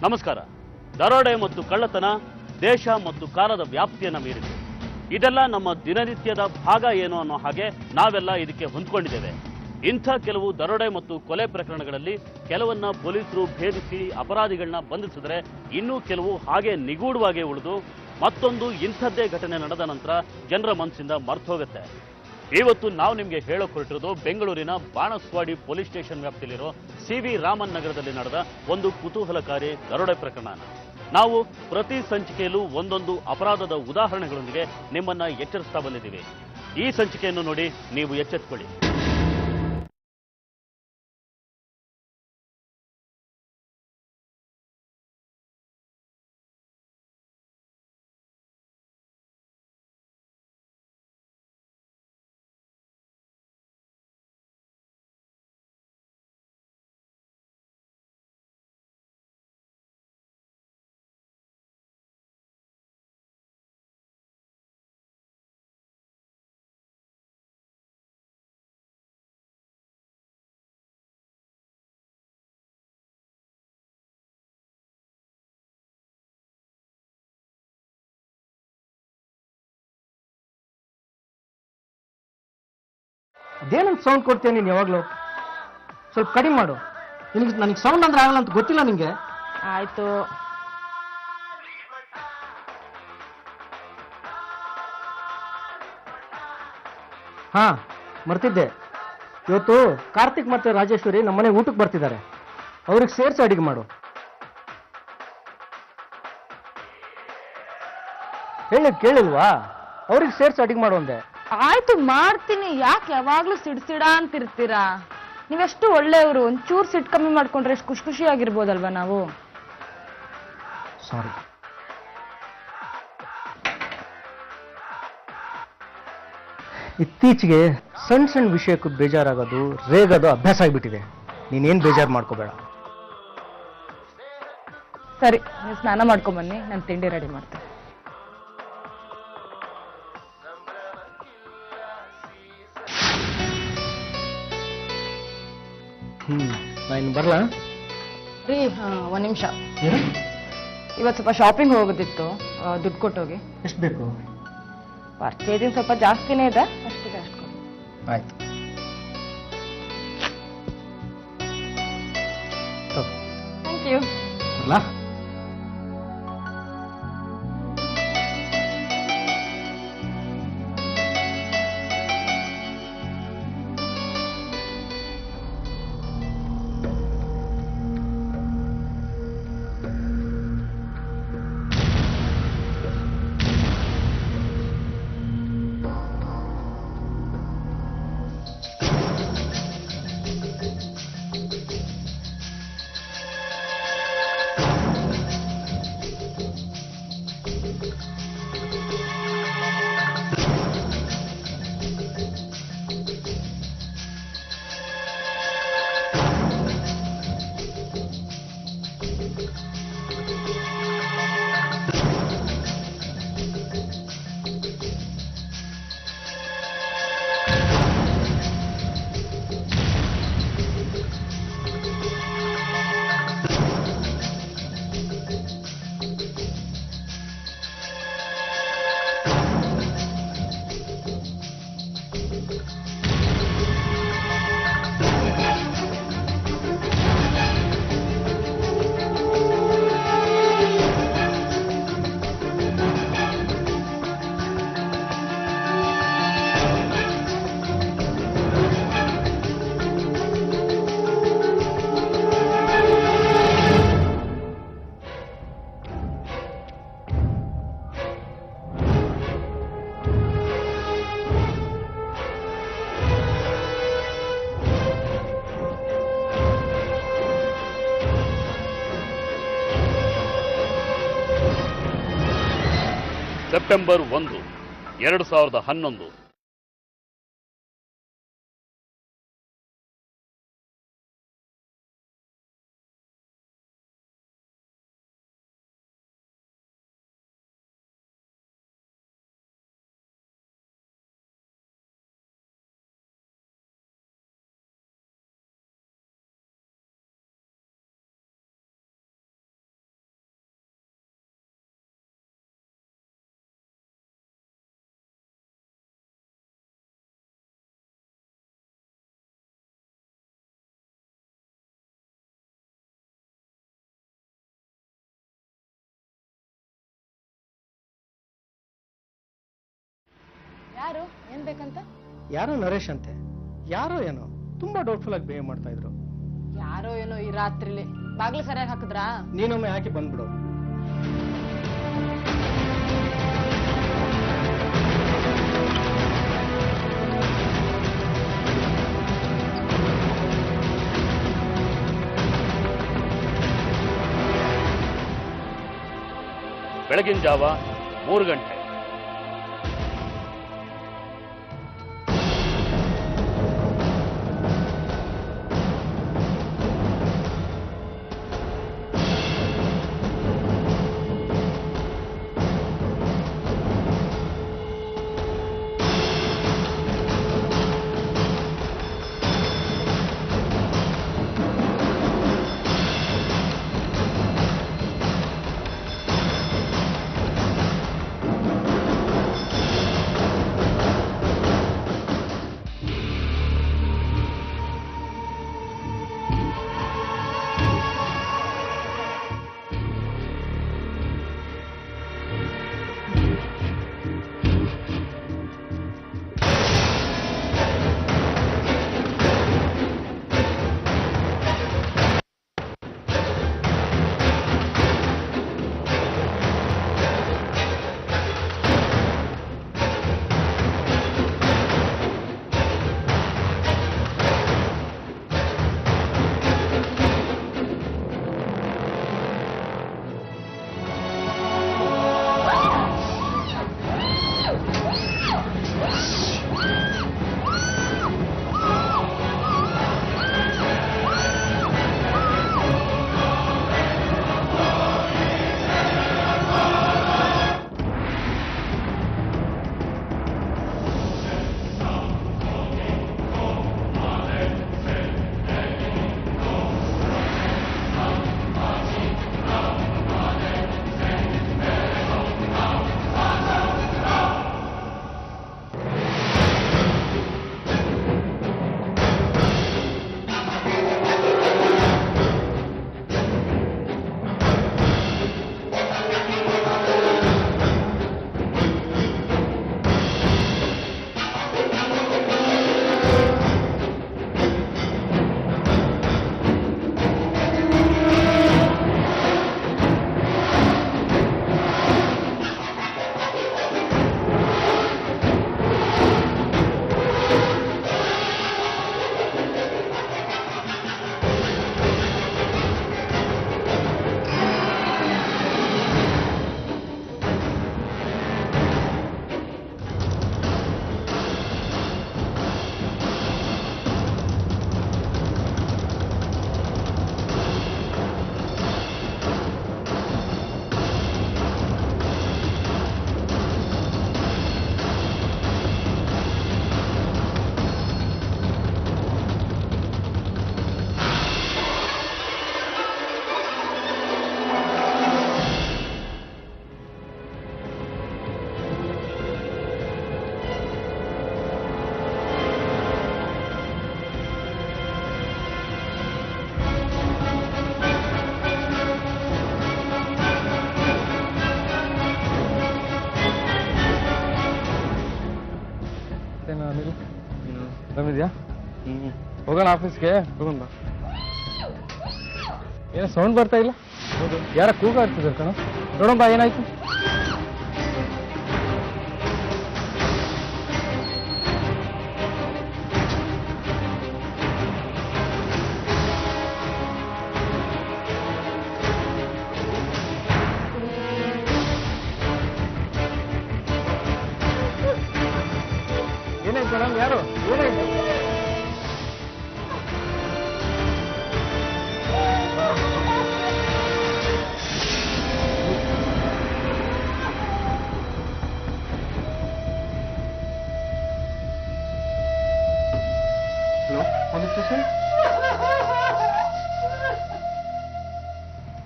ನಮಸ್ಕಾರ. ದರೋಡೆ ಮತ್ತು ಕಳ್ಳತನ ದೇಶ ಮತ್ತು ಕಾಲದ ವ್ಯಾಪ್ತಿಯನ್ನು ಮೀರಿದೆ. ಇದೆಲ್ಲ ನಮ್ಮ ದಿನನಿತ್ಯದ ಭಾಗ ಏನು ಅನ್ನೋ ಹಾಗೆ ನಾವೆಲ್ಲ ಇದಕ್ಕೆ ಹೊಂದ್ಕೊಂಡಿದ್ದೇವೆ. ಇಂಥ ಕೆಲವು ದರೋಡೆ ಮತ್ತು ಕೊಲೆ ಪ್ರಕರಣಗಳಲ್ಲಿ ಕೆಲವನ್ನ ಪೊಲೀಸರು ಭೇದಿಸಿ ಅಪರಾಧಿಗಳನ್ನ ಬಂಧಿಸಿದರೆ ಇನ್ನೂ ಕೆಲವು ಹಾಗೆ ನಿಗೂಢವಾಗಿ ಉಳಿದು ಮತ್ತೊಂದು ಇಂಥದ್ದೇ ಘಟನೆ ನಡೆದ ನಂತರ ಜನರ ಮನಸ್ಸಿಂದ ಮರ್ತೋಗುತ್ತೆ. ಇವತ್ತು ನಾವು ನಿಮಗೆ ಹೇಳೋಕೆ ಹೊರಟಿರೋದು ಬೆಂಗಳೂರಿನ ಬಾಣಸ್ವಾಡಿ ಪೊಲೀಸ್ ಸ್ಟೇಷನ್ ವ್ಯಾಪ್ತಿಯಲ್ಲಿರೋ ಸಿ.ವಿ. ರಾಮನ್ ನಗರದಲ್ಲಿ ನಡೆದ ಒಂದು ಕುತೂಹಲಕಾರಿ ದರೋಡೆ ಪ್ರಕರಣ. ನಾವು ಪ್ರತಿ ಸಂಚಿಕೆಯಲ್ಲೂ ಒಂದೊಂದು ಅಪರಾಧದ ಉದಾಹರಣೆಗಳೊಂದಿಗೆ ನಿಮ್ಮನ್ನ ಎಚ್ಚರಿಸ್ತಾ ಬಂದಿದ್ದೀವಿ. ಈ ಸಂಚಿಕೆಯನ್ನು ನೋಡಿ ನೀವು ಎಚ್ಚೆತ್ತುಕೊಳ್ಳಿ. ಅದೇನಂತ ಸೌಂಡ್ ಕೊಡ್ತೀಯ ನೀನು ಯಾವಾಗಲೂ? ಸ್ವಲ್ಪ ಕಡಿಮೆ ಮಾಡು. ನನಗೆ ಸೌಂಡ್ ಅಂದ್ರೆ ಆಗಲ್ಲ ಅಂತ ಗೊತ್ತಿಲ್ಲ ನಿಂಗೆ? ಆಯ್ತು. ಹಾ, ಮರ್ತಿದ್ದೆ. ಇವತ್ತು ಕಾರ್ತಿಕ್ ಮತ್ತೆ ರಾಜೇಶ್ವರಿ ನಮ್ಮನೆ ಊಟಕ್ಕೆ ಬರ್ತಿದ್ದಾರೆ. ಅವ್ರಿಗೆ ಸೇರಿಸಿ ಅಡಿಗೆ ಮಾಡು. ಕೇಳಿಲ್ವಾ? ಅವ್ರಿಗೆ ಸೇರಿಸಿ ಅಡಿಗೆ ಮಾಡು ಅಂದೆ. ಆಯ್ತು, ಮಾಡ್ತೀನಿ. ಯಾಕೆ ಯಾವಾಗ್ಲೂ ಸಿಡ್ಸಿಡ ಅಂತಿರ್ತೀರಾ? ನೀವೆಷ್ಟು ಒಳ್ಳೆಯವರು. ಒಂಚೂರು ಸಿಟ್ಟು ಕಮ್ಮಿ ಮಾಡ್ಕೊಂಡ್ರೆ ಎಷ್ಟು ಖುಷಿಯಾಗಿರ್ಬೋದಲ್ವಾ ನಾವು? ಸಾರಿ. ಇತ್ತೀಚೆಗೆ ಸಣ್ಣ ಸಣ್ಣ ವಿಷಯಕ್ಕೂ ಬೇಜಾರಾಗೋದು, ರೇಗೋದು ಅಭ್ಯಾಸ ಆಗಿಬಿಟ್ಟಿದೆ. ನೀನೇನು ಬೇಜಾರು ಮಾಡ್ಕೋಬೇಡ. ಸರಿ, ನೀವು ಸ್ನಾನ ಮಾಡ್ಕೊಂಬನ್ನಿ, ನಾನು ತಿಂಡಿ ರೆಡಿ ಮಾಡ್ತೇನೆ. ನಾನು ಬರಲಾ? ರೀ, ಒಂದು ನಿಮಿಷ. ಇವತ್ತು ಸ್ವಲ್ಪ ಶಾಪಿಂಗ್ ಹೋಗೋದಿತ್ತು, ದುಡ್ಡು ಕೊಟ್ಟೋಗಿ. ಎಷ್ಟು ಬೇಕು? ಪರ್ಚೇಸಿಂಗ್ ಸ್ವಲ್ಪ ಜಾಸ್ತಿನೇ ಇದೆ, ಅಷ್ಟಿದೆ, ಅಷ್ಟು ಕೊಡಿ. ಆಯ್ತು. Thank you. ಬರಲಾ? ಸೆಪ್ಟೆಂಬರ್ 1, 2011 ಯಾರು ಏನ್ ಬೇಕಂತ? ಯಾರೋ ನರೇಶ್ ಅಂತೆ, ಯಾರೋ ಏನೋ ತುಂಬಾ ಡೌಟ್ಫುಲ್ ಆಗಿ ಬಿಹೇವ್ ಮಾಡ್ತಾ ಇದ್ರು. ಯಾರೋ ಏನೋ ಈ ರಾತ್ರಿಲಿ ಬಾಗ್ಲು ಸರಿಯಾಗಿ ಹಾಕಿದ್ರಾ? ನೀನೊಮ್ಮೆ ಹಾಕಿ ಬಂದ್ಬಿಡು. ಬೆಳಗಿನ ಜಾವ 3 ಗಂಟೆ. ಆರಾಮಿದ್ಯಾ? ಹೋಗೋಣ ಆಫೀಸ್ಗೆ. ಹೋಗೋಣ ಬಾ. ಏನೋ ಸೌಂಡ್ ಬರ್ತಾ ಇಲ್ಲ? ಹೌದು, ಯಾರ ಕೂಗಾಡ್ತಿದ್ದಾರೆ ಕಣ. ನೋಡೋಣ ಬಾ, ಏನಾಯ್ತು? ಏನಾಯ್ತು ಮೇಡಮ್? ಯಾರು? ಏನಾಯ್ತು?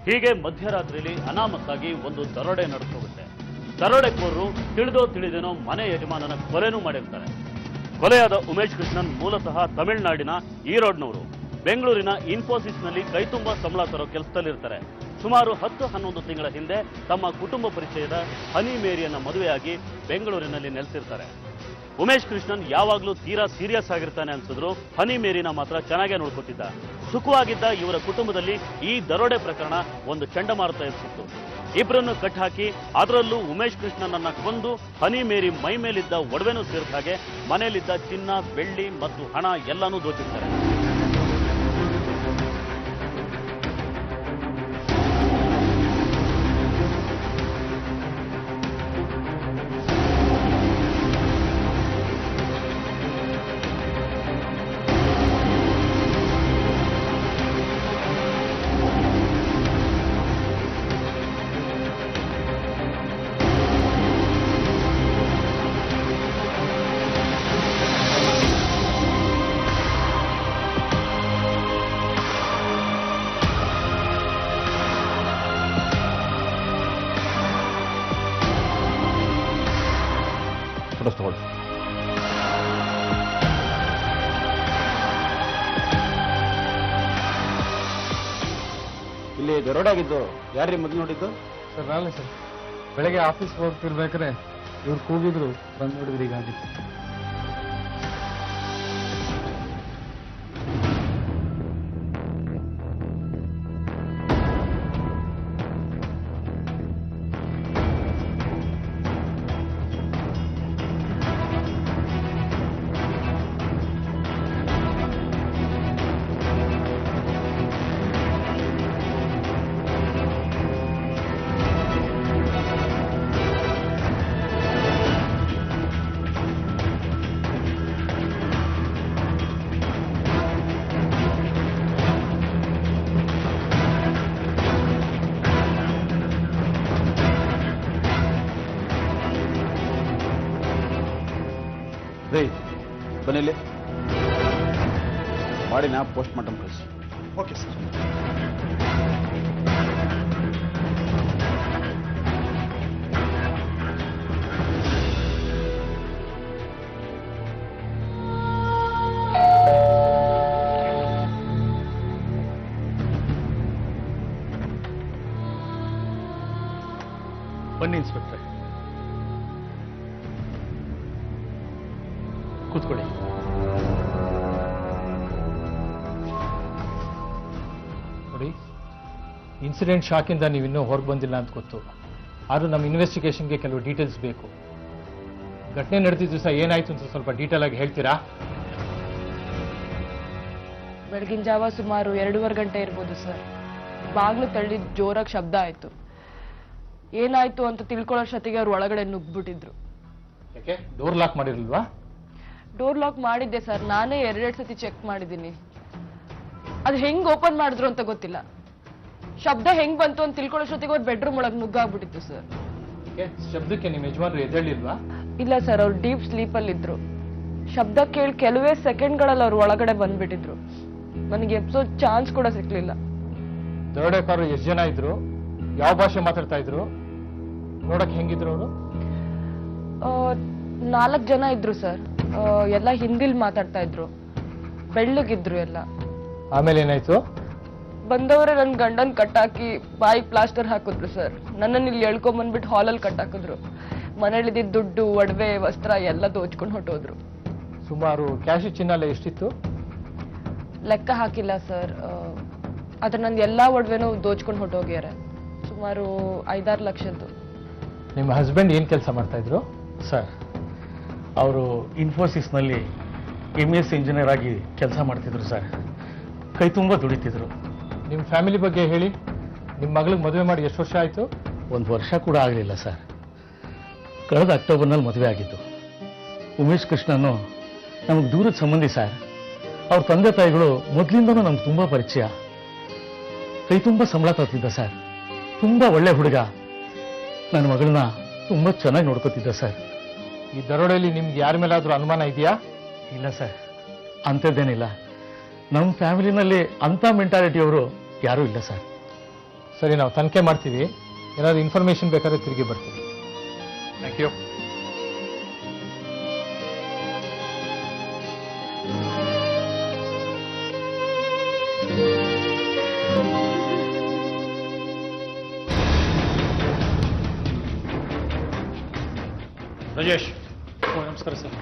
ಹೀಗೆ ಮಧ್ಯರಾತ್ರಿಯಲ್ಲಿ ಅನಾಮತ್ತಾಗಿ ಒಂದು ದರೋಡೆ ನಡೆದೋಗುತ್ತೆ. ದರೋಡೆಕೋರರು ತಿಳಿದೋ ತಿಳಿದೇನೋ ಮನೆ ಯಜಮಾನನ ಕೊಲೆನೂ ಮಾಡಿರ್ತಾರೆ. ಕೊಲೆಯಾದ ಉಮೇಶ್ ಕೃಷ್ಣನ್ ಮೂಲತಃ ತಮಿಳುನಾಡಿನ ಈರೋಡ್ನವರು. ಬೆಂಗಳೂರಿನ ಇನ್ಫೋಸಿಸ್ನಲ್ಲಿ ಕೈತುಂಬ ಸಂಬಳ ತರೋ ಕೆಲಸದಲ್ಲಿರ್ತಾರೆ. ಸುಮಾರು 10-11 ತಿಂಗಳ ಹಿಂದೆ ತಮ್ಮ ಕುಟುಂಬ ಪರಿಚಯದ ಹನಿ ಮೇರಿಯನ್ನ ಮದುವೆಯಾಗಿ ಬೆಂಗಳೂರಿನಲ್ಲಿ ನೆಲೆಸಿರ್ತಾರೆ. ಉಮೇಶ್ ಕೃಷ್ಣನ್ ಯಾವಾಗ್ಲೂ ತೀರಾ ಸೀರಿಯಸ್ ಆಗಿರ್ತಾನೆ ಅನ್ಸಿದ್ರು ಹನಿ ಮೇರಿನ ಮಾತ್ರ ಚೆನ್ನಾಗೇ ನೋಡ್ಕೊತಿದ್ದ. ಸುಖವಾಗಿದ್ದ ಇವರ ಕುಟುಂಬದಲ್ಲಿ ಈ ದರೋಡೆ ಪ್ರಕರಣ ಒಂದು ಚಂಡಮಾರುತ ಎಬ್ಬಿಸಿತ್ತು. ಇಬ್ಬರನ್ನು ಕಟ್ಟಾಕಿ ಅದರಲ್ಲೂ ಉಮೇಶ್ ಕೃಷ್ಣನನ್ನ ಕೊಂದು ಹನಿ ಮೇರಿ ಮೈ ಮೇಲಿದ್ದ ಒಡವೆನೂ ಸೇರಿದ ಹಾಗೆ ಮನೆಯಲ್ಲಿದ್ದ ಚಿನ್ನ, ಬೆಳ್ಳಿ ಮತ್ತು ಹಣ ಎಲ್ಲಾನು ದೋಚಿರ್ತಾರೆ. ತಗೊಳ್ಳಿ. ಇಲ್ಲಿ ದರೋಡೆ ಆಗಿದ್ದು ಯಾರ್ರೀ ಮೊದಲು ನೋಡಿದ್ದು? ಸರ್ ನಾಳೆ ಸರ್ ಬೆಳಗ್ಗೆ ಆಫೀಸ್ ಹೋಗ್ತಿರ್ಬೇಕಾದ್ರೆ ಇವ್ರು ಕೂಗಿದ್ರು, ಬಂದು ನೋಡಿದ್ರಿ ಈಗ ಆಗಿತ್ತು. ರೇ ಬನ್ನಿಲ್ಲಿ ಮಾಡಿನ ಪೋಸ್ಟ್ ಮಾರ್ಟಮ್ ಕಳಿಸಿ. Okay sir. ಬನ್ನಿ ಇನ್ಸ್ಪೆಕ್ಟ್ರೆ, ಕೂತ್ಕೊಳ್ಳಿ. ನೋಡಿ, ಇನ್ಸಿಡೆಂಟ್ ಶಾಕಿಂದ ನೀವಿನ್ನೂ ಹೊರಗೆ ಬಂದಿಲ್ಲ ಅಂತ ಗೊತ್ತು. ಆದರೂ ನಮ್ಮ ಇನ್ವೆಸ್ಟಿಗೇಷನ್ಗೆ ಕೆಲವು ಡೀಟೇಲ್ಸ್ ಬೇಕು. ಘಟನೆ ನಡೆದಿದ್ದು ಸಹ ಏನಾಯ್ತು ಅಂತ ಸ್ವಲ್ಪ ಡೀಟೇಲ್ ಆಗಿ ಹೇಳ್ತೀರಾ? ಬೆಳಗಿನ ಜಾವ ಸುಮಾರು 2:15 ಗಂಟೆ ಇರ್ಬೋದು ಸರ್. ಬಾಗ್ಲು ತಳ್ಳಿದ ಜೋರಾಗಿ ಶಬ್ದ ಆಯ್ತು. ಏನಾಯ್ತು ಅಂತ ತಿಳ್ಕೊಳ್ಳೋಷ್ಟೊತ್ತಿಗೆ ಅವ್ರು ಒಳಗಡೆ ನುಗ್ಬಿಟ್ಟಿದ್ರು. ಯಾಕೆ ಡೋರ್ ಲಾಕ್ ಮಾಡಿರಲ್ವಾ? ಡೋರ್ ಲಾಕ್ ಮಾಡಿದ್ದೆ ಸರ್, ನಾನೇ 2 ಸತಿ ಚೆಕ್ ಮಾಡಿದ್ದೀನಿ. ಅದು ಹೆಂಗ್ ಓಪನ್ ಮಾಡಿದ್ರು ಅಂತ ಗೊತ್ತಿಲ್ಲ. ಶಬ್ದ ಹೆಂಗ್ ಬಂತು ಅಂತ ತಿಳ್ಕೊಳ್ಳೋಷ್ಟೊತ್ತಿಗೆ ಅವ್ರು ಬೆಡ್ರೂಮ್ ಒಳಗೆ ನುಗ್ಗಾಗ್ಬಿಟ್ಟಿತ್ತು ಸರ್. ಶಬ್ದಕ್ಕೆ ನಿಮ್ಮ ಯಜಮಾನ್ರು ಎದ್ದೇಳಿಲ್ವಾ? ಇಲ್ಲ ಸರ್, ಅವ್ರು ಡೀಪ್ ಸ್ಲೀಪ್ ಅಲ್ಲಿ ಇದ್ರು. ಶಬ್ದ ಕೇಳಿ ಕೆಲವೇ ಸೆಕೆಂಡ್ಗಳಲ್ಲಿ ಅವ್ರು ಒಳಗಡೆ ಬಂದ್ಬಿಟ್ಟಿದ್ರು. ನನಗೆ ಎಪ್ಸೋಡ್ ಚಾನ್ಸ್ ಕೂಡ ಸಿಕ್ಲಿಲ್ಲ. ದರೋಡೆಕಾರರು ಎಷ್ಟು ಜನ ಇದ್ರು? ಯಾವ ಭಾಷೆ ಮಾತಾಡ್ತಾ ಇದ್ರು? ನೋಡಕ್ ಹೆಂಗಿದ್ರು ಅವರು? 4 ಜನ ಇದ್ರು ಸರ್. ಎಲ್ಲ ಹಿಂದಿಲ್ ಮಾತಾಡ್ತಾ ಇದ್ರು, ಬೆಳ್ಳಗಿದ್ರು ಎಲ್ಲ. ಆಮೇಲೆ ಏನಾಯ್ತು? ಬಂದವರೇ ನನ್ನ ಗಂಡನ್ ಕಟ್ಟಾಕಿ ಬಾಯಿ ಪ್ಲಾಸ್ಟರ್ ಹಾಕಿದ್ರು ಸರ್. ನನ್ನನ್ನು ಇಲ್ಲಿ ಎಳ್ಕೊಂಬಂದ್ಬಿಟ್ಟು ಹಾಲಲ್ಲಿ ಕಟ್ಟಾಕಿದ್ರು. ಮನೇಲಿದ್ದ ದುಡ್ಡು, ಒಡವೆ, ವಸ್ತ್ರ ಎಲ್ಲ ದೋಚ್ಕೊಂಡು ಹೊಟ್ಟೋದ್ರು. ಸುಮಾರು ಕ್ಯಾಶ್ ಚಿನ್ನ ಎಲ್ಲ ಎಷ್ಟಿತ್ತು? ಲೆಕ್ಕ ಹಾಕಿಲ್ಲ ಸರ್. ಆದ್ರೆ ನಂದು ಎಲ್ಲಾ ಒಡವೆನೂ ದೋಚ್ಕೊಂಡು ಹೊಟ್ಟೋಗ್ಯಾರ. ಸುಮಾರು 5-6 ಲಕ್ಷದ್ದು. ನಿಮ್ಮ ಹಸ್ಬೆಂಡ್ ಏನ್ ಕೆಲಸ ಮಾಡ್ತಾ ಇದ್ರು? ಸರ್, ಅವರು ಇನ್ಫೋಸಿಸ್ನಲ್ಲಿ MS ಇಂಜಿನಿಯರ್ ಆಗಿ ಕೆಲಸ ಮಾಡ್ತಿದ್ರು ಸರ್. ಕೈ ತುಂಬ ದುಡಿತಿದ್ರು. ನಿಮ್ಮ ಫ್ಯಾಮಿಲಿ ಬಗ್ಗೆ ಹೇಳಿ. ನಿಮ್ಮ ಮಗಳಿಗೆ ಮದುವೆ ಮಾಡಿ ಎಷ್ಟು ವರ್ಷ ಆಯಿತು? 1 ವರ್ಷ ಕೂಡ ಆಗಲಿಲ್ಲ ಸರ್. ಕಳೆದ ಅಕ್ಟೋಬರ್ನಲ್ಲಿ ಮದುವೆ ಆಗಿದ್ದು. ಉಮೇಶ್ ಕೃಷ್ಣನು ನಮಗೆ ದೂರದ ಸಂಬಂಧಿ ಸರ್. ಅವ್ರ ತಂದೆ ತಾಯಿಗಳು ಮೊದಲಿಂದನೂ ನಮ್ಗೆ ತುಂಬ ಪರಿಚಯ. ಕೈ ತುಂಬ ಸಂಬಳ ತರ್ತಿದ್ದ ಸರ್. ತುಂಬ ಒಳ್ಳೆ ಹುಡುಗ. ನನ್ನ ಮಗಳನ್ನ ತುಂಬ ಚೆನ್ನಾಗಿ ನೋಡ್ಕೋತಿದ್ದ ಸರ್. ಈ ದರೋಡೆಯಲ್ಲಿ ನಿಮ್ಗೆ ಯಾರ ಮೇಲಾದ್ರೂ ಅನುಮಾನ ಇದೆಯಾ? ಇಲ್ಲ ಸರ್, ಅಂಥದ್ದೇನಿಲ್ಲ. ನಮ್ಮ ಫ್ಯಾಮಿಲಿನಲ್ಲಿ ಅಂಥ ಮೆಂಟಾಲಿಟಿಯವರು ಯಾರೂ ಇಲ್ಲ ಸರ್. ಸರಿ, ನಾವು ತನಿಖೆ ಮಾಡ್ತೀವಿ. ಏನಾದ್ರು ಇನ್ಫಾರ್ಮೇಶನ್ ಬೇಕಾದ್ರೆ ತಿರುಗಿ ಬರ್ತೀವಿ. Thank you. ರಾಜೇಶ್, ನಮಸ್ಕಾರ ನಮಸ್ಕಾರ ಸರ್.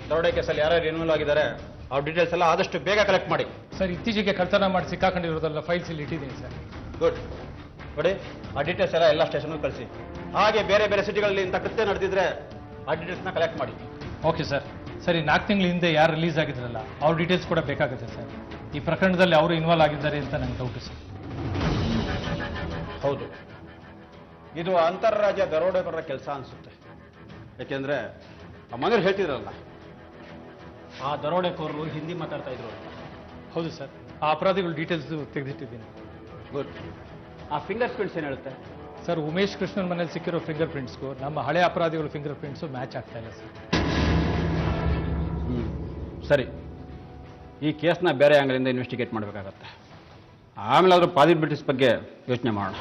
ದರೋಡೆ ಕೇಸಲ್ಲಿ ಯಾರ್ಯಾರು ಇನ್ವಾಲ್ವ್ ಆಗಿದ್ದಾರೆ ಅವ್ರ ಡೀಟೇಲ್ಸ್ ಎಲ್ಲ ಆದಷ್ಟು ಬೇಗ ಕಲೆಕ್ಟ್ ಮಾಡಿ. ಸರ್, ಇತ್ತೀಚೆಗೆ ಕಳ್ತನ ಮಾಡಿ ಸಿಕ್ಕಾಕೊಂಡಿರೋದೆಲ್ಲ ಫೈಲ್ಸ್ ಇಲ್ಲಿ ಇಟ್ಟಿದ್ದೀನಿ ಸರ್. ಗುಡ್. ನೋಡಿ, ಆ ಡೀಟೇಲ್ಸ್ ಎಲ್ಲ ಸ್ಟೇಷನ್ಗೆ ಕಳಿಸಿ. ಹಾಗೆ ಬೇರೆ ಬೇರೆ ಸಿಟಿಗಳಲ್ಲಿ ಇಂಥ ಕೃತ್ಯ ನಡೆದಿದ್ರೆ ಆ ಡೀಟೇಲ್ಸ್ನ ಕಲೆಕ್ಟ್ ಮಾಡಿ. Okay sir. ಸರಿ, 4 ತಿಂಗಳ ಹಿಂದೆ ಯಾರು ರಿಲೀಸ್ ಆಗಿದ್ರಲ್ಲ ಅವ್ರ ಡೀಟೇಲ್ಸ್ ಕೂಡ ಬೇಕಾಗುತ್ತೆ ಸರ್. ಈ ಪ್ರಕರಣದಲ್ಲಿ ಅವರು ಇನ್ವಾಲ್ವ್ ಆಗಿದ್ದಾರೆ ಅಂತ ನಂಗೆ ಡೌಟು ಸರ್. ಹೌದು, ಇದು ಅಂತಾರಾಜ್ಯ ದರೋಡೆಕೋರರ ಕೆಲಸ ಅನಿಸುತ್ತೆ. ಯಾಕೆಂದ್ರೆ ಆ ಮನೆಯವ್ರು ಹೇಳ್ತಿದ್ರಲ್ಲ, ಆ ದರೋಡೆಕೋರರು ಹಿಂದಿ ಮಾತಾಡ್ತಾ ಇದ್ರು ಅಂತ. ಹೌದು ಸರ್, ಆ ಅಪರಾಧಿಗಳ ಡೀಟೇಲ್ಸ್ ತೆಗೆದಿಟ್ಟಿದ್ದೀನಿ. ಗುಡ್. ಆ ಫಿಂಗರ್ ಪ್ರಿಂಟ್ಸ್ ಏನು ಹೇಳುತ್ತೆ? ಸರ್, ಉಮೇಶ್ ಕೃಷ್ಣನ್ ಮನೇಲಿ ಸಿಕ್ಕಿರೋ ಫಿಂಗರ್ ಪ್ರಿಂಟ್ಸ್ಗೂ ನಮ್ಮ ಹಳೆ ಅಪರಾಧಿಗಳ ಫಿಂಗರ್ ಪ್ರಿಂಟ್ಸು ಮ್ಯಾಚ್ ಆಗ್ತಾ ಇಲ್ಲ ಸರ್. ಸರಿ, ಈ ಕೇಸ್ನ ಬೇರೆ ಆಂಗಲಿಂದ ಇನ್ವೆಸ್ಟಿಗೇಟ್ ಮಾಡಬೇಕಾಗತ್ತೆ. ಆಮೇಲೆ ಆದರೂ ಪಾಸಿಬಿಲಿಟೀಸ್ ಬಗ್ಗೆ ಯೋಚನೆ ಮಾಡೋಣ.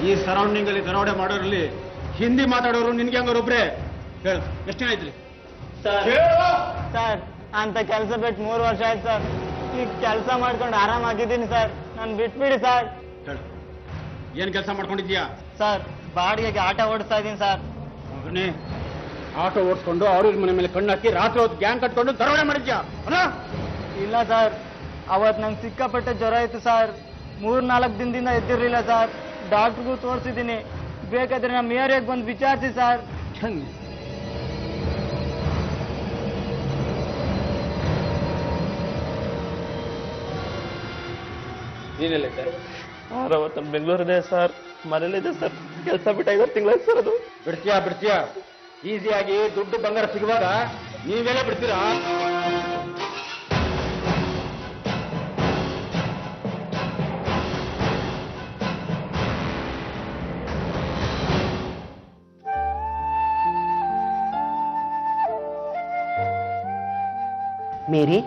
ಈ ಸರೌಂಡಿಂಗ್ ಅಲ್ಲಿ ದರೋಡೆ ಮಾಡೋರಲ್ಲಿ ಹಿಂದಿ ಮಾತಾಡೋರು ನಿನ್ಗೆ ಹಂಗಾರೊಬ್ರೆ ಹೇಳು, ಎಷ್ಟು ಜನ ಇದ್ರಿ? ಸರ್, ಅಂತ ಕೆಲಸ ಬಿಟ್ಟು 3 ವರ್ಷ ಆಯ್ತು ಸರ್. ಈಗ ಕೆಲಸ ಮಾಡ್ಕೊಂಡು ಆರಾಮಾಗಿದ್ದೀನಿ ಸರ್. ನಾನು ಬಿಟ್ಬಿಡಿ ಸರ್. ಹೇಳು, ಏನ್ ಕೆಲಸ ಮಾಡ್ಕೊಂಡಿದ್ಯಾ? ಸರ್, ಬಾಡಿಗೆಗೆ ಆಟೋ ಓಡಿಸ್ತಾ ಇದ್ದೀನಿ ಸರ್. ಮಗನೇ, ಆಟೋ ಓಡಿಸ್ಕೊಂಡು ಅವ್ರ ಮನೆ ಮೇಲೆ ಕಣ್ಣು ಹಾಕಿ ರಾತ್ರಿ ಹೊತ್ತು ಗ್ಯಾಂಗ್ ಕಟ್ಕೊಂಡು ದರೋಡೆ ಮಾಡಿದ್ಯಾ? ಇಲ್ಲ ಸರ್, ಅವತ್ತು ನಂಗೆ ಸಿಕ್ಕಾಪಟ್ಟೆ ಜ್ವರ ಇತ್ತು ಸರ್. 3-4 ದಿನದಿಂದ ಎದ್ದಿರ್ಲಿಲ್ಲ ಸರ್. ಡಾಕ್ಟ್ರಿಗೂ ತೋರಿಸಿದ್ದೀನಿ. ಬೇಕಾದ್ರೆ ನಮ್ಮ ಏರಿಯಾಗೆ ಬಂದು ವಿಚಾರಿಸಿ ಸರ್. ನೀನೆಲ್ಲಿದ್ದೆ? ಅವತ್ತು ಬೆಂಗಳೂರಿದೆ ಸರ್, ಮನೇಲಿದೆ ಸರ್. ಕೆಲಸ ಬಿಟ್ಟು 5 ತಿಂಗಳಾಯ್ತು ಸರ್. ಅದು ಬಿಡ್ತೀಯಾ? ಈಸಿಯಾಗಿ ದುಡ್ಡು ಬಂಗಾರ ಸಿಗುವಾಗ ನೀವೆಲ್ಲ ಬಿಡ್ತೀರಾ? ಮೇರಿ,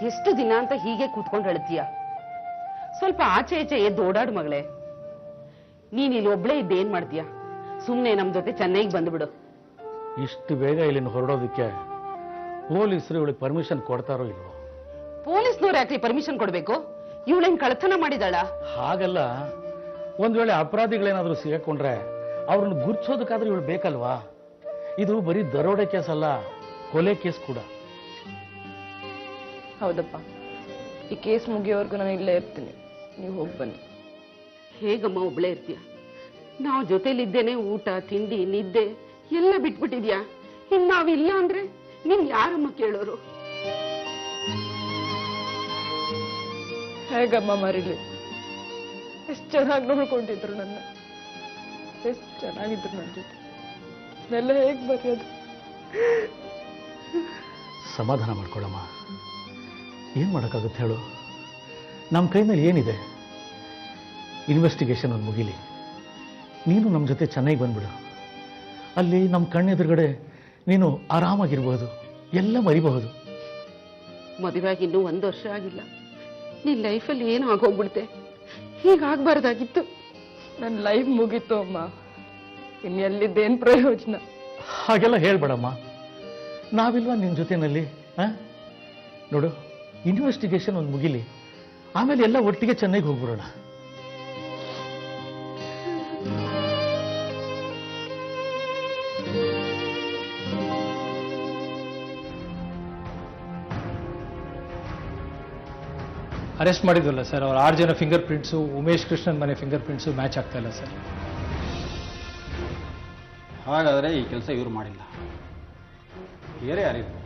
ಎಷ್ಟು ದಿನ ಅಂತ ಹೀಗೆ ಕೂತ್ಕೊಂಡು ಅಳ್ತೀಯ? ಸ್ವಲ್ಪ ಆಚೆ ಈಚೆ ಎದ್ದು ಓಡಾಡು ಮಗಳೇ. ನೀನ್ ಇಲ್ಲಿ ಒಬ್ಳೇ ಇದ್ದೇನ್ ಮಾಡ್ತೀಯ? ಸುಮ್ನೆ ನಮ್ ಜೊತೆ ಚೆನ್ನೈಗೆ ಬಂದ್ಬಿಡು. ಇಷ್ಟು ಬೇಗ ಇಲ್ಲಿಂದ ಹೊರಡೋದಕ್ಕೆ ಪೊಲೀಸರು ಇವಳಿಗೆ ಪರ್ಮಿಷನ್ ಕೊಡ್ತಾರೋ ಇಲ್ವೋ? ಪೊಲೀಸ್ನವ್ರು ಯಾಕೆ ಪರ್ಮಿಷನ್ ಕೊಡ್ಬೇಕು? ಇವಳೇನ್ ಕಳ್ತನ ಮಾಡಿದಾಳ? ಹಾಗಲ್ಲ, ಒಂದ್ ವೇಳೆ ಅಪರಾಧಿಗಳೇನಾದ್ರೂ ಸಿಗಾಕೊಂಡ್ರೆ ಅವ್ರನ್ನ ಗುರ್ತಿಸೋದಕ್ಕಾದ್ರೂ ಇವಳು ಬೇಕಲ್ವಾ? ಇದು ಬರೀ ದರೋಡೆ ಕೇಸ್ ಅಲ್ಲ, ಕೊಲೆ ಕೇಸ್ ಕೂಡ. ಹೌದಪ್ಪ, ಈ ಕೇಸ್ ಮುಗಿಯೋವರೆಗೂ ನಾನು ಇಲ್ಲೇ ಇರ್ತೀನಿ. ನೀವು ಹೋಗಿ ಬನ್ನಿ. ಹೇಗಮ್ಮ ಒಬ್ಳೇ ಇರ್ತೀಯ? ನಾವು ಜೊತೆಲಿದ್ದೇನೆ ಊಟ ತಿಂಡಿ ನಿದ್ದೆ ಎಲ್ಲ ಬಿಟ್ಬಿಟ್ಟಿದ್ಯಾ? ಇನ್ ನಾವಿಲ್ಲ ಅಂದ್ರೆ ನಿನ್ ಯಾರಮ್ಮ ಕೇಳೋರು? ಹೇಗಮ್ಮ ಮರಿಲಿ? ಎಷ್ಟು ಚೆನ್ನಾಗಿ ನೋಡ್ಕೊಂಡಿದ್ರು ನನ್ನ, ಎಷ್ಟು ಚೆನ್ನಾಗಿದ್ರು ನನ್ನ ಜೊತೆ. ಎಲ್ಲ ಹೇಗ್ ಬರೆಯೋದು? ಸಮಾಧಾನ ಮಾಡ್ಕೊಳಮ್ಮ. ಏನ್ ಮಾಡೋಕ್ಕಾಗುತ್ತೆ ಹೇಳು? ನಮ್ಮ ಕೈನಲ್ಲಿ ಏನಿದೆ? ಇನ್ವೆಸ್ಟಿಗೇಷನ್ ಒಂದು ಮುಗಿಲಿ, ನೀನು ನಮ್ಮ ಜೊತೆ ಚೆನ್ನೈಗೆ ಬಂದ್ಬಿಡು. ಅಲ್ಲಿ ನಮ್ಮ ಕಣ್ಣೆದುರುಗಡೆ ನೀನು ಆರಾಮಾಗಿರ್ಬಹುದು, ಎಲ್ಲ ಮರಿಬಹುದು. ಮದುವೆಯಾಗಿ ಇನ್ನೂ 1 ವರ್ಷ ಆಗಿಲ್ಲ. ನಿನ್ ಲೈಫಲ್ಲಿ ಏನು ಆಗೋಗ್ಬಿಡ್ತೆ? ಹೀಗಾಗ್ಬಾರ್ದಾಗಿತ್ತು. ನನ್ನ ಲೈಫ್ ಮುಗೀತು ಅಮ್ಮ. ಇನ್ನೆಲ್ಲಿದ್ದೇನ್ ಪ್ರಯೋಜನ? ಹಾಗೆಲ್ಲ ಹೇಳ್ಬೇಡಮ್ಮ. ನಾವಿಲ್ವಾ ನಿನ್ನ ಜೊತೆನಲ್ಲಿ? ನೋಡು, ಇನ್ವೆಸ್ಟಿಗೇಷನ್ ಒಂದು ಮುಗಿಲಿ, ಆಮೇಲೆ ಎಲ್ಲ ಒಟ್ಟಿಗೆ ಚೆನ್ನೈಗೆ ಹೋಗ್ಬಿಡೋಣ. ಅರೆಸ್ಟ್ ಮಾಡಿದ್ವಲ್ಲ ಸರ್, ಅವ್ರ 6 ಜನ ಫಿಂಗರ್ ಪ್ರಿಂಟ್ಸು, ಉಮೇಶ್ ಕೃಷ್ಣನ್ ಮನೆ ಫಿಂಗರ್ ಪ್ರಿಂಟ್ಸು ಮ್ಯಾಚ್ ಆಗ್ತಾ ಇಲ್ಲ ಸರ್. ಹಾಗಾದರೆ ಈ ಕೆಲಸ ಇವರು ಮಾಡಿಲ್ಲ, ಬೇರೆ ಯಾರಿರ್ಬೋದು.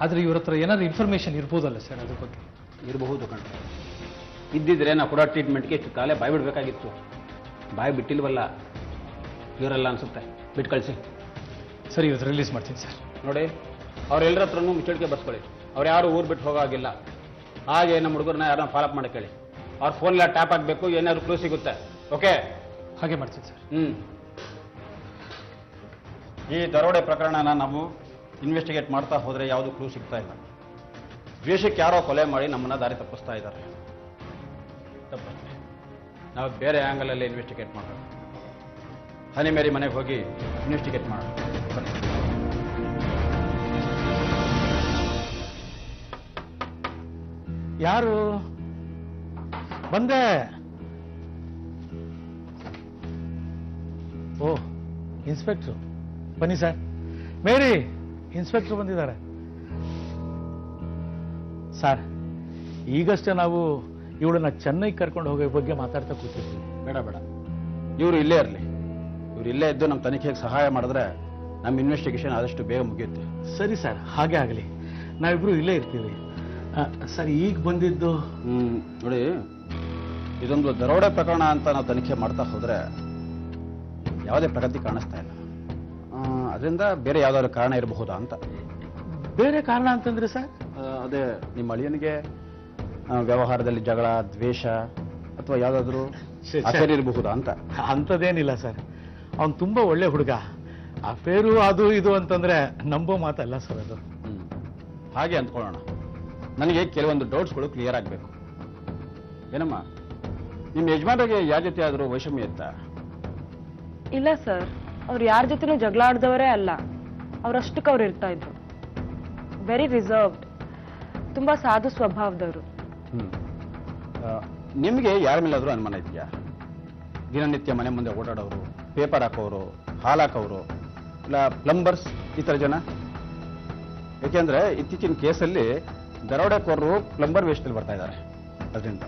ಆದರೆ ಇವ್ರ ಹತ್ರ ಏನಾದ್ರು ಇನ್ಫಾರ್ಮೇಶನ್ ಇರ್ಬೋದಲ್ಲ ಸರ್ ಅದ್ರ ಬಗ್ಗೆ? ಇರಬಹುದು ಕಣ. ಇದ್ದಿದ್ರೆ ನಾವು ಕೊಡೋ ಟ್ರೀಟ್ಮೆಂಟ್ಗೆ ಇಷ್ಟು ಕಾಲೇ ಬಾಯಿ ಬಿಡಬೇಕಾಗಿತ್ತು. ಬಾಯಿ ಬಿಟ್ಟಿಲ್ವಲ್ಲ, ಇವರೆಲ್ಲ ಅನ್ಸುತ್ತೆ. ಬಿಟ್ಟು ಕಳಿಸಿ. ಸರ್, ಇವತ್ತು ರಿಲೀಸ್ ಮಾಡ್ತೀನಿ ಸರ್. ನೋಡಿ, ಅವ್ರೆಲ್ಲರ ಹತ್ರನೂ ಮುಚ್ಚಳಿಕೆ ಬರ್ಸ್ಕೊಳ್ಳಿ. ಅವ್ರು ಯಾರು ಊರು ಬಿಟ್ಟು ಹೋಗೋಗಿಲ್ಲ. ಹಾಗೆ ನಮ್ಮ ಹುಡುಗರನ್ನ ಯಾರನ್ನ ಫಾಲೋಅಪ್ ಮಾಡಕ್ಕೆ ಹೇಳಿ. ಅವ್ರ ಫೋನ್ಲ ಟ್ಯಾಪ್ ಆಗಬೇಕು, ಏನಾದ್ರು ಕ್ಲೂ ಸಿಗುತ್ತೆ. ಓಕೆ, ಹಾಗೆ ಮಾಡ್ತೀನಿ ಸರ್. ಈ ದರೋಡೆ ಪ್ರಕರಣನ ನಾವು ಇನ್ವೆಸ್ಟಿಗೇಟ್ ಮಾಡ್ತಾ ಹೋದರೆ ಯಾವುದು ಕ್ಲೂ ಸಿಗ್ತಾ ಇಲ್ಲ. ದ್ವೇಷಕ್ಕೆ ಯಾರೋ ಕೊಲೆ ಮಾಡಿ ನಮ್ಮನ್ನ ದಾರಿ ತಪ್ಪಿಸ್ತಾ ಇದ್ದಾರೆ. ತಪ್ಪಿಸ್ತಾರೆ, ನಾವು ಬೇರೆ ಆ್ಯಂಗಲಲ್ಲಿ ಇನ್ವೆಸ್ಟಿಗೇಟ್ ಮಾಡೋಣ. ಹನಿ ಮೇರಿ ಮನೆಗೆ ಹೋಗಿ ಇನ್ವೆಸ್ಟಿಗೇಟ್ ಮಾಡೋಣ. ಬನ್ನಿ. ಯಾರು ಬಂದೆ? ಓ, ಇನ್ಸ್ಪೆಕ್ಟ್ರು, ಬನ್ನಿ ಸರ್. ಮೇರಿ, ಇನ್ಸ್ಪೆಕ್ಟರ್ ಬಂದಿದ್ದಾರೆ ಸರ್. ಈಗಷ್ಟೇ ನಾವು ಇವಳನ್ನ ಚೆನ್ನೈಗೆ ಕರ್ಕೊಂಡು ಹೋಗೋ ಬಗ್ಗೆ ಮಾತಾಡ್ತಾ ಕೂತಿದ್ವಿ. ಬೇಡ ಬೇಡ, ಇವರು ಇಲ್ಲೇ ಇರಲಿ. ಇವ್ರು ಇಲ್ಲೇ ಇದ್ದು ನಮ್ಮ ತನಿಖೆಗೆ ಸಹಾಯ ಮಾಡಿದ್ರೆ ನಮ್ಮ ಇನ್ವೆಸ್ಟಿಗೇಷನ್ ಆದಷ್ಟು ಬೇಗ ಮುಗಿಯುತ್ತೆ. ಸರಿ ಸರ್, ಹಾಗೆ ಆಗಲಿ. ನಾವಿಬ್ರು ಇಲ್ಲೇ ಇರ್ತೀವಿ. ಸರ್, ಈಗ ಬಂದಿದ್ದು ನೋಡಿ, ಇದೊಂದು ದರೋಡೆ ಪ್ರಕರಣ ಅಂತ ನಾವು ತನಿಖೆ ಮಾಡ್ತಾ ಹೋದರೆ ಯಾವುದೇ ಪ್ರಗತಿ ಕಾಣಿಸ್ತಾ ಇಲ್ಲ. ಅದರಿಂದ ಬೇರೆ ಯಾವ್ದಾದ್ರು ಕಾರಣ ಇರಬಹುದಾ ಅಂತ. ಬೇರೆ ಕಾರಣ ಅಂತಂದ್ರೆ ಸರ್? ಅದೇ ನಿಮ್ಮ ಅಳಿಯನಿಗೆ ವ್ಯವಹಾರದಲ್ಲಿ ಜಗಳ, ದ್ವೇಷ ಅಥವಾ ಯಾವುದಾದ್ರೂ ಅಫೇರ್ ಇರಬಹುದಾ ಅಂತ. ಅಂಥದ್ದೇನಿಲ್ಲ ಸರ್. ಅವನು ತುಂಬಾ ಒಳ್ಳೆ ಹುಡುಗ. ಅಫೇರು ಅದು ಇದು ಅಂತಂದ್ರೆ ನಂಬೋ ಮಾತಲ್ಲ ಸರ್ ಅದು. ಹಾಗೆ ಅಂದ್ಕೊಳ್ಳೋಣ. ನನಗೆ ಕೆಲವೊಂದು ಡೌಟ್ಸ್ಗಳು ಕ್ಲಿಯರ್ ಆಗಬೇಕು. ಏನಮ್ಮ, ನಿಮ್ಮ ಯಜಮಾನರಿಗೆ ಯಾರ ಜೊತೆ ಆದರೂ ವೈಷಮ್ಯ ಇತ್ತಾ? ಇಲ್ಲ ಸರ್, ಅವ್ರು ಯಾರ ಜೊತೆನೂ ಜಗಳ ಆಡ್ದವರೇ ಅಲ್ಲ. ಅವ್ರಷ್ಟಕ್ಕೆ ಅವ್ರು ಇರ್ತಾ ಇದ್ರು. ವೆರಿ ರಿಸರ್ವ್ಡ್, ತುಂಬಾ ಸಾಧು ಸ್ವಭಾವದವರು. ನಿಮಗೆ ಯಾರ ಮೇಲಾದರೂ ಅನುಮಾನ ಇದೆಯಾ? ದಿನನಿತ್ಯ ಮನೆ ಮುಂದೆ ಓಡಾಡೋರು, ಪೇಪರ್ ಹಾಕೋರು, ಹಾಲು ಹಾಕೋರು, ಇಲ್ಲ ಪ್ಲಂಬರ್ಸ್, ಈ ಥರ ಜನ? ಯಾಕೆಂದ್ರೆ ಇತ್ತೀಚಿನ ಕೇಸಲ್ಲಿ ದರೋಡೆಕೋರರು ಪ್ಲಂಬರ್ ವೇಷದಲ್ಲಿ ಬರ್ತಾ ಇದ್ದಾರೆ. ಅದರಿಂದ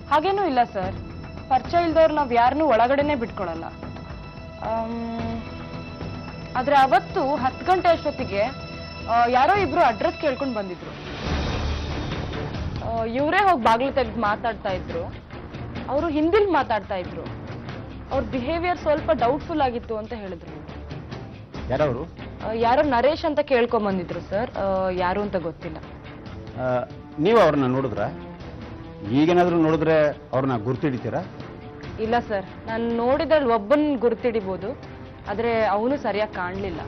ಹಾಗೇನೂ ಇಲ್ಲ ಸರ್. ಪರಿಚಯ ಇಲ್ದವ್ರು ನಾವ್ ಯಾರನ್ನೂ ಒಳಗಡೆನೆ ಬಿಟ್ಕೊಳಲ್ಲ. ಆದ್ರೆ ಅವತ್ತು 10 ಗಂಟೆ ಅಷ್ಟೊತ್ತಿಗೆ ಯಾರೋ ಇಬ್ರು ಅಡ್ರೆಸ್ ಕೇಳ್ಕೊಂಡು ಬಂದಿದ್ರು. ಇವರೇ ಹೋಗಿ ಬಾಗಿಲು ತೆಗೆದು ಮಾತಾಡ್ತಾ ಇದ್ರು. ಅವರು ಹಿಂದಿಲ್ ಮಾತಾಡ್ತಾ ಇದ್ರು. ಅವ್ರ ಬಿಹೇವಿಯರ್ ಸ್ವಲ್ಪ ಡೌಟ್ಫುಲ್ ಆಗಿತ್ತು ಅಂತ ಹೇಳಿದ್ರು. ಯಾರವರು? ಯಾರೋ ನರೇಶ್ ಅಂತ ಕೇಳ್ಕೊಂಡ್ ಬಂದಿದ್ರು ಸರ್. ಯಾರು ಅಂತ ಗೊತ್ತಿಲ್ಲ. ನೀವು ಅವ್ರನ್ನ ನೋಡಿದ್ರ? ಈಗೇನಾದ್ರೂ ನೋಡಿದ್ರೆ ಅವ್ರನ್ನ ಗುರ್ತಿಡಿತೀರಾ? ಇಲ್ಲ ಸರ್, ನಾನು ನೋಡಿದ್ರಲ್ಲಿ ಒಬ್ಬನ್ ಗುರ್ತಿಡಿಬಹುದು, ಆದ್ರೆ ಅವನು ಸರಿಯಾಗಿ ಕಾಣ್ಲಿಲ್ಲ.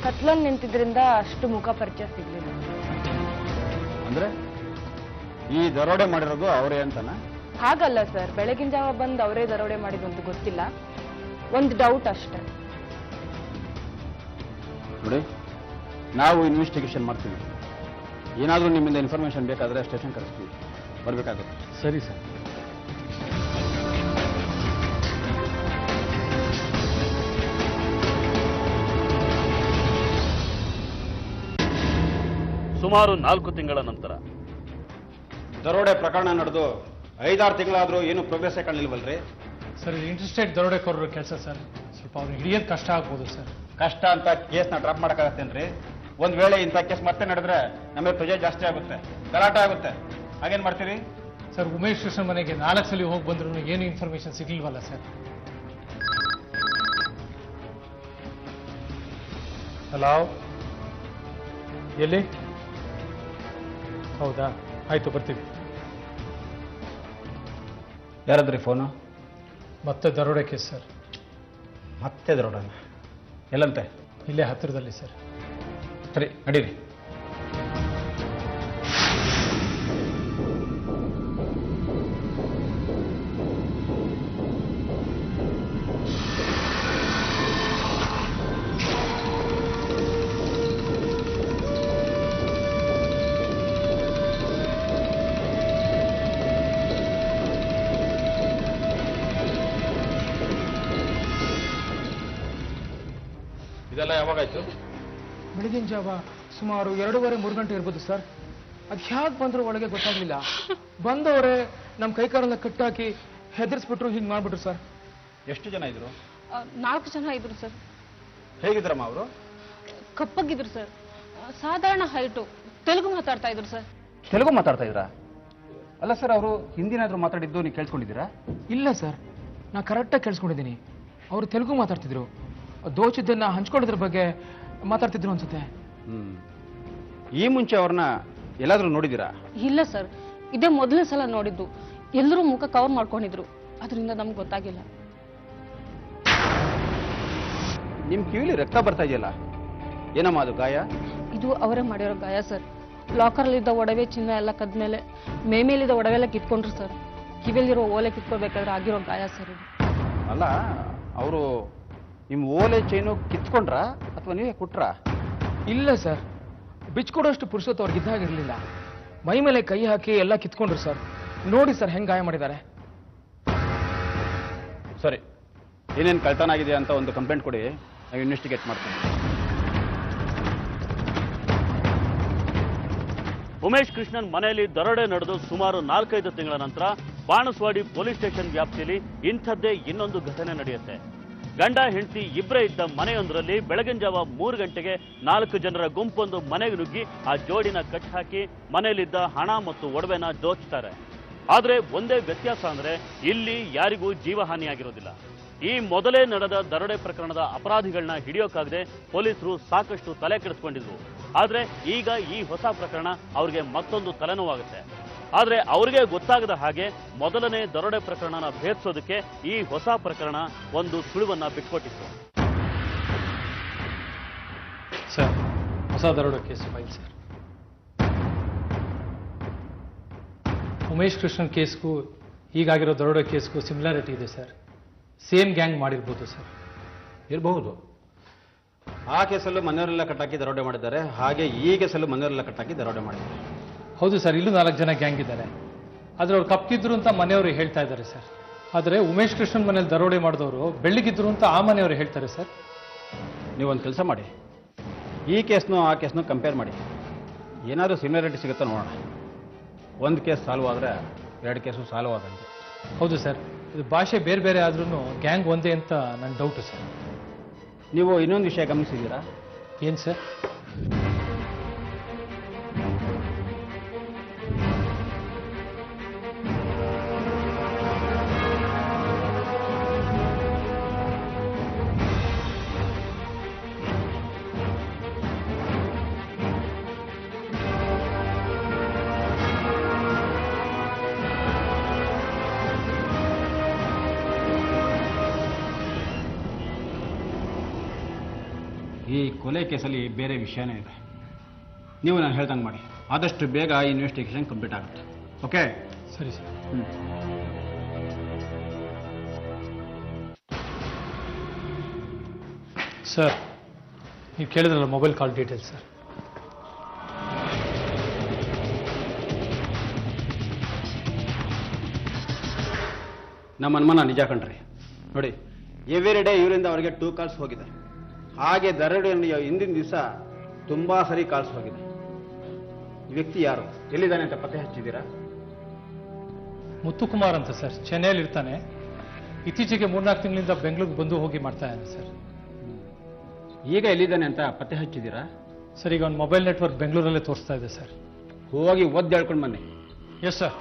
ಕತ್ಲಲ್ಲಿ ನಿಂತಿದ್ರಿಂದ ಅಷ್ಟು ಮುಖ ಪರಿಚಯ ಸಿಗ್ಲಿಲ್ಲ. ಅಂದ್ರೆ ಈ ದರೋಡೆ ಮಾಡಿರೋದು ಅವರೇ ಅಂತನ? ಹಾಗಲ್ಲ ಸರ್, ಬೆಳಗಿನ ಜಾವ ಬಂದು ಅವರೇ ದರೋಡೆ ಮಾಡಿದ್ದು ಅಂತ ಗೊತ್ತಿಲ್ಲ. ಒಂದು ಡೌಟ್ ಅಷ್ಟೇ. ನೋಡಿ, ನಾವು ಇನ್ವೆಸ್ಟಿಗೇಷನ್ ಮಾಡ್ತೀವಿ. ಏನಾದರೂ ನಿಮ್ಮಿಂದ ಇನ್ಫಾರ್ಮೇಶನ್ ಬೇಕಾದ್ರೆ ಸ್ಟೇಷನ್ ಕಳಿಸ್ತೀವಿ, ಬರಬೇಕಾಗುತ್ತೆ. ಸರಿ ಸರ್. ಸುಮಾರು 4 ತಿಂಗಳ ನಂತರ ದರೋಡೆ ಪ್ರಕರಣ ನಡೆದು 5-6 ತಿಂಗಳಾದ್ರೂ ಏನು ಪ್ರೋಗ್ರೆಸ್ ಕಾಣಲಿಲ್ವಲ್ರಿ? ಸರ್, ಇಂಟ್ರೆಸ್ಟೆಡ್ ದರೋಡೆಕೋರರ ಕೆಲಸ ಸರ್. ಸ್ವಲ್ಪ ಅವ್ರಿಗೆ ಹಿಡಿಯೋದು ಕಷ್ಟ ಆಗ್ಬೋದು ಸರ್. ಕಷ್ಟ ಅಂತ ಕೇಸ್ನ ಡ್ರಾಪ್ ಮಾಡೋಕ್ಕಾಗತ್ತೇನ್ರಿ? ಒಂದ್ ವೇಳೆ ಇಂಥ ಕೇಸ್ ಮತ್ತೆ ನಡೆದ್ರೆ ನಮಗೆ ಪ್ರಜೆ ಜಾಸ್ತಿ ಆಗುತ್ತೆ, ಗಲಾಟೆ ಆಗುತ್ತೆ. ಹಾಗೇನ್ ಮಾಡ್ತೀರಿ? ಸರ್, ಉಮೇಶ್ ಕೃಷ್ಣ ಮನೆಗೆ 4 ಸಲ ಹೋಗಿ ಬಂದ್ರು ಏನು ಇನ್ಫಾರ್ಮೇಶನ್ ಸಿಗ್ಲಿಲ್ವಲ್ಲ ಸರ್. ಹಲೋ, ಎಲ್ಲಿ? ಹೌದಾ, ಆಯ್ತು, ಬರ್ತೀವಿ. ಯಾರಾದ್ರಿ ಫೋನು? ಮತ್ತೆ ದರೋಡೆ ಕೇಸ್ ಸರ್. ಮತ್ತೆ ದರೋಡನ? ಎಲ್ಲಂತೆ? ಇಲ್ಲೇ ಹತ್ತಿರದಲ್ಲಿ ಸರ್. ಸರಿ, ನಡೀರಿ. ಇದೆಲ್ಲ ಯಾವಾಗಾಯ್ತು? ಬೆಳಗಿನ ಜಾವ ಸುಮಾರು 2:30-3 ಗಂಟೆ ಇರ್ಬೋದು ಸರ್. ಅದು ಹೇಗೆ ಬಂದ್ರು ಒಳಗೆ ಗೊತ್ತಾಗ್ಲಿಲ್ಲ. ಬಂದವರೇ ನಮ್ಮ ಕೈಕಾಲೆಲ್ಲ ಕಟ್ಟಾಕಿ ಹೆದರ್ಸ್ಬಿಟ್ರು, ಹಿಂಗೆ ಮಾಡ್ಬಿಟ್ರು ಸರ್. ಎಷ್ಟು ಜನ ಇದ್ರು? 4 ಜನ ಇದ್ರು ಸರ್. ಹೇಗಿದ್ರಮ್ಮ ಅವರು? ಕಪ್ಪಗಿದ್ರು ಸರ್. ಸಾಧಾರಣ ಹೈಟು, ತೆಲುಗು ಮಾತಾಡ್ತಾ ಇದ್ರು ಸರ್. ತೆಲುಗು ಮಾತಾಡ್ತಾ ಇದ್ರಾ? ಅಲ್ಲ ಸರ್, ಅವರು ಹಿಂದಿನಾದ್ರೂ ಮಾತಾಡಿದ್ದು ನೀವು ಕೇಳಿಸ್ಕೊಂಡಿದ್ದೀರಾ? ಇಲ್ಲ ಸರ್, ನಾ ಕರೆಕ್ಟಾಗಿ ಕೇಳಿಸ್ಕೊಂಡಿದ್ದೀನಿ. ಅವರು ತೆಲುಗು ಮಾತಾಡ್ತಿದ್ರು, ದೋಚಿದ್ದನ್ನ ಹಂಚ್ಕೊಳ್ಳೋದ್ರ ಬಗ್ಗೆ ಮಾತಾಡ್ತಿದ್ರು ಅನ್ಸುತ್ತೆ. ಈ ಮುಂಚೆ ಅವ್ರನ್ನ ಎಲ್ಲಾದ್ರೂ ನೋಡಿದ್ದೀರಾ? ಇಲ್ಲ ಸರ್, ಇದೇ ಮೊದಲನೇ ಸಲ ನೋಡಿದ್ದು. ಎಲ್ಲರೂ ಮುಖ ಕವರ್ ಮಾಡ್ಕೊಂಡಿದ್ರು, ಅದರಿಂದ ನಮ್ಗೆ ಗೊತ್ತಾಗಿಲ್ಲ. ನಿಮ್ ಕಿವಿಲಿ ರಕ್ತ ಬರ್ತಾ ಇದೆಯಲ್ಲ, ಏನಮ್ಮ ಅದು ಗಾಯ? ಇದು ಅವರೇ ಮಾಡಿರೋ ಗಾಯ ಸರ್. ಲಾಕರಲ್ಲಿದ್ದ ಒಡವೆ ಚಿನ್ನ ಎಲ್ಲ ಕದ್ಮೇಲೆ ಮೇಲಿದ್ದ ಒಡವೆ ಎಲ್ಲ ಕಿತ್ಕೊಂಡ್ರು ಸರ್. ಕಿವಿಯಲ್ಲಿರೋ ಓಲೆ ಕಿತ್ಕೊಳ್ಬೇಕಾದ್ರೆ ಆಗಿರೋ ಗಾಯ ಸರ್ ಇದು. ಅಲ್ಲ, ಅವರು ನಿಮ್ಮ ಓಲೆ ಚೈನು ಕಿತ್ಕೊಂಡ್ರಾ ಅಥವಾ ನೀವೇ ಕೊಟ್ರಾ? ಇಲ್ಲ ಸರ್, ಬಿಚ್ಕೊಡೋಷ್ಟು ಪುರುಷತ್ ಅವ್ರಿಗಿದ್ದಾಗಿರ್ಲಿಲ್ಲ. ಮೈ ಮೇಲೆ ಕೈ ಹಾಕಿ ಎಲ್ಲ ಕಿತ್ಕೊಂಡ್ರು ಸರ್. ನೋಡಿ ಸರ್ ಹೆಂಗ್ ಗಾಯ ಮಾಡಿದ್ದಾರೆ. ಸರಿ, ಏನೇನು ಕಳ್ತನ ಆಗಿದೆ ಅಂತ ಒಂದು ಕಂಪ್ಲೇಂಟ್ ಕೊಡಿ, ನಾವು ಇನ್ವೆಸ್ಟಿಗೇಟ್ ಮಾಡ್ತೀವಿ. ಉಮೇಶ್ ಕೃಷ್ಣನ್ ಮನೆಯಲ್ಲಿ ದರೋಡೆ ನಡೆದು ಸುಮಾರು 4-5 ತಿಂಗಳ ನಂತರ ಬಾಣಸ್ವಾಡಿ ಪೊಲೀಸ್ ಸ್ಟೇಷನ್ ವ್ಯಾಪ್ತಿಯಲ್ಲಿ ಇಂಥದ್ದೇ ಇನ್ನೊಂದು ಘಟನೆ ನಡೆಯುತ್ತೆ. ಗಂಡ ಹೆಂಡತಿ ಇಬ್ಬರೇ ಇದ್ದ ಮನೆಯೊಂದರಲ್ಲಿ ಬೆಳಗಿನ ಜಾವ 3 ಗಂಟೆಗೆ 4 ಜನರ ಗುಂಪೊಂದು ಮನೆಗೆ ನುಗ್ಗಿ ಆ ಜೋಡಿನ ಕಟ್ಟಾಕಿ ಮನೆಯಲ್ಲಿದ್ದ ಹಣ ಮತ್ತು ಒಡವೆನ ದೋಚ್ತಾರೆ. ಆದ್ರೆ ಒಂದೇ ವ್ಯತ್ಯಾಸ ಅಂದ್ರೆ ಇಲ್ಲಿ ಯಾರಿಗೂ ಜೀವಹಾನಿಯಾಗಿರೋದಿಲ್ಲ. ಈ ಮೊದಲೇ ನಡೆದ ದರೋಡೆ ಪ್ರಕರಣದ ಅಪರಾಧಿಗಳನ್ನ ಹಿಡಿಯೋಕ್ಕಾಗದೆ ಪೊಲೀಸರು ಸಾಕಷ್ಟು ತಲೆ ಕೆಡಿಸ್ಕೊಂಡಿದ್ರು. ಆದ್ರೆ ಈಗ ಈ ಹೊಸ ಪ್ರಕರಣ ಅವ್ರಿಗೆ ಮತ್ತೊಂದು ತಲೆನೋವಾಗುತ್ತೆ. ಆದ್ರೆ ಅವ್ರಿಗೆ ಗೊತ್ತಾಗದ ಹಾಗೆ ಮೊದಲನೇ ದರೋಡೆ ಪ್ರಕರಣನ ಭೇದಿಸೋದಕ್ಕೆ ಈ ಹೊಸ ಪ್ರಕರಣ ಒಂದು ಸುಳಿವನ್ನ ಬಿಟ್ಕೊಟ್ಟಿತ್ತು. ಸರ್, ಹೊಸ ದರೋಡೆ case file sir. Umesh Krishnan ಕೇಸ್ಗೂ ಈಗಾಗಿರೋ ದರೋಡೆ ಕೇಸ್ಗೂ ಸಿಮಿಲಾರಿಟಿ ಇದೆ ಸರ್. ಸೇಮ್ ಗ್ಯಾಂಗ್ ಮಾಡಿರ್ಬೋದು ಸರ್. ಇರಬಹುದು. ಆ ಕೇಸಲ್ಲೂ ಮನೆಯವರೆಲ್ಲ ಕಟ್ಟಾಕಿ ದರೋಡೆ ಮಾಡಿದ್ದಾರೆ, ಹಾಗೆ ಈ ಕೇಸಲ್ಲೂ ಮನೆಯವರೆಲ್ಲ ಕಟ್ಟಾಕಿ ದರೋಡೆ ಮಾಡಿದ್ದಾರೆ. ಹೌದು ಸರ್, ಇಲ್ಲೂ 4 ಜನ ಗ್ಯಾಂಗ್ ಇದ್ದಾರೆ. ಆದ್ರೆ ಅವ್ರು ಕಪ್ಪಿದ್ರು ಅಂತ ಮನೆಯವರು ಹೇಳ್ತಾ ಇದ್ದಾರೆ ಸರ್. ಆದರೆ ಉಮೇಶ್ ಕೃಷ್ಣನ್ ಮನೇಲಿ ದರೋಡೆ ಮಾಡಿದವರು ಬೆಳ್ಳಿಗಿದ್ರು ಅಂತ ಆ ಮನೆಯವರು ಹೇಳ್ತಾರೆ ಸರ್. ನೀವೊಂದು ಕೆಲಸ ಮಾಡಿ, ಈ ಕೇಸ್ನು ಆ ಕೇಸ್ನು ಕಂಪೇರ್ ಮಾಡಿ, ಏನಾದರೂ ಸಿಮಿಲಾರಿಟಿ ಸಿಗುತ್ತಾ ನೋಡೋಣ. ಒಂದು ಕೇಸ್ ಸಾಲ್ವ್ ಆದರೆ 2 ಕೇಸು ಸಾಲ್ವ್ ಆದಂತೆ. ಹೌದು ಸರ್, ಇದು ಭಾಷೆ ಬೇರೆ ಬೇರೆ ಆದ್ರೂ ಗ್ಯಾಂಗ್ ಒಂದೇ ಅಂತ ನನ್ನ ಡೌಟು ಸರ್. ನೀವು ಇನ್ನೊಂದು ವಿಷಯ ಗಮನಿಸಿದ್ದೀರಾ? ಏನು ಸರ್? ಈ ಕೊಲೆ ಕೇಸಲ್ಲಿ ಬೇರೆ ವಿಷಯನೇ ಇದೆ. ನೀವು ನಾನು ಹೇಳ್ದಂಗೆ ಮಾಡಿ, ಆದಷ್ಟು ಬೇಗ ಇನ್ವೆಸ್ಟಿಗೇಷನ್ ಕಂಪ್ಲೀಟ್ ಆಗುತ್ತೆ. ಓಕೆ? ಸರಿ ಸರ್. ಸರ್, ನೀವು ಕೇಳಿದ್ರಲ್ಲ ಮೊಬೈಲ್ ಕಾಲ್ ಡೀಟೇಲ್ಸ್ ಸರ್. ನಮ್ಮ ಅನುಮಾನ ನಿಜ ಕಣ್ರಿ. ನೋಡಿ, ಎವ್ರಿ ಡೇ ಇವರಿಂದ ಅವರಿಗೆ 2 ಕಾಲ್ಸ್ ಹೋಗಿದೆ. ಹಾಗೆ ದರೋಡೆ ಹಿಂದಿನ ದಿವಸ ತುಂಬಾ ಸರಿ ಕಾಲ್ಸ್ ಹೋಗಿದೆ. ಈ ವ್ಯಕ್ತಿ ಯಾರು, ಎಲ್ಲಿದ್ದಾನೆ ಅಂತ ಪತ್ತೆ ಹಚ್ಚಿದ್ದೀರಾ? ಮುತ್ತುಕುಮಾರ್ ಅಂತ ಸರ್, ಚೆನ್ನೈಯಲ್ಲಿ ಇರ್ತಾನೆ. ಇತ್ತೀಚೆಗೆ 3-4 ತಿಂಗಳಿಂದ ಬೆಂಗಳೂರಿಗೆ ಬಂದು ಹೋಗಿ ಮಾಡ್ತಾ ಇದ್ದಾನೆ ಸರ್. ಈಗ ಎಲ್ಲಿದ್ದಾನೆ ಅಂತ ಪತ್ತೆ ಹಚ್ಚಿದ್ದೀರಾ? ಸರ್, ಈಗ ಒಂದು ಮೊಬೈಲ್ ನೆಟ್ವರ್ಕ್ ಬೆಂಗಳೂರಲ್ಲೇ ತೋರಿಸ್ತಾ ಇದೆ ಸರ್. ಹೋಗಿ ಒದ್ದು ಹೇಳ್ಕೊಂಡು ಬನ್ನಿ. Yes sir.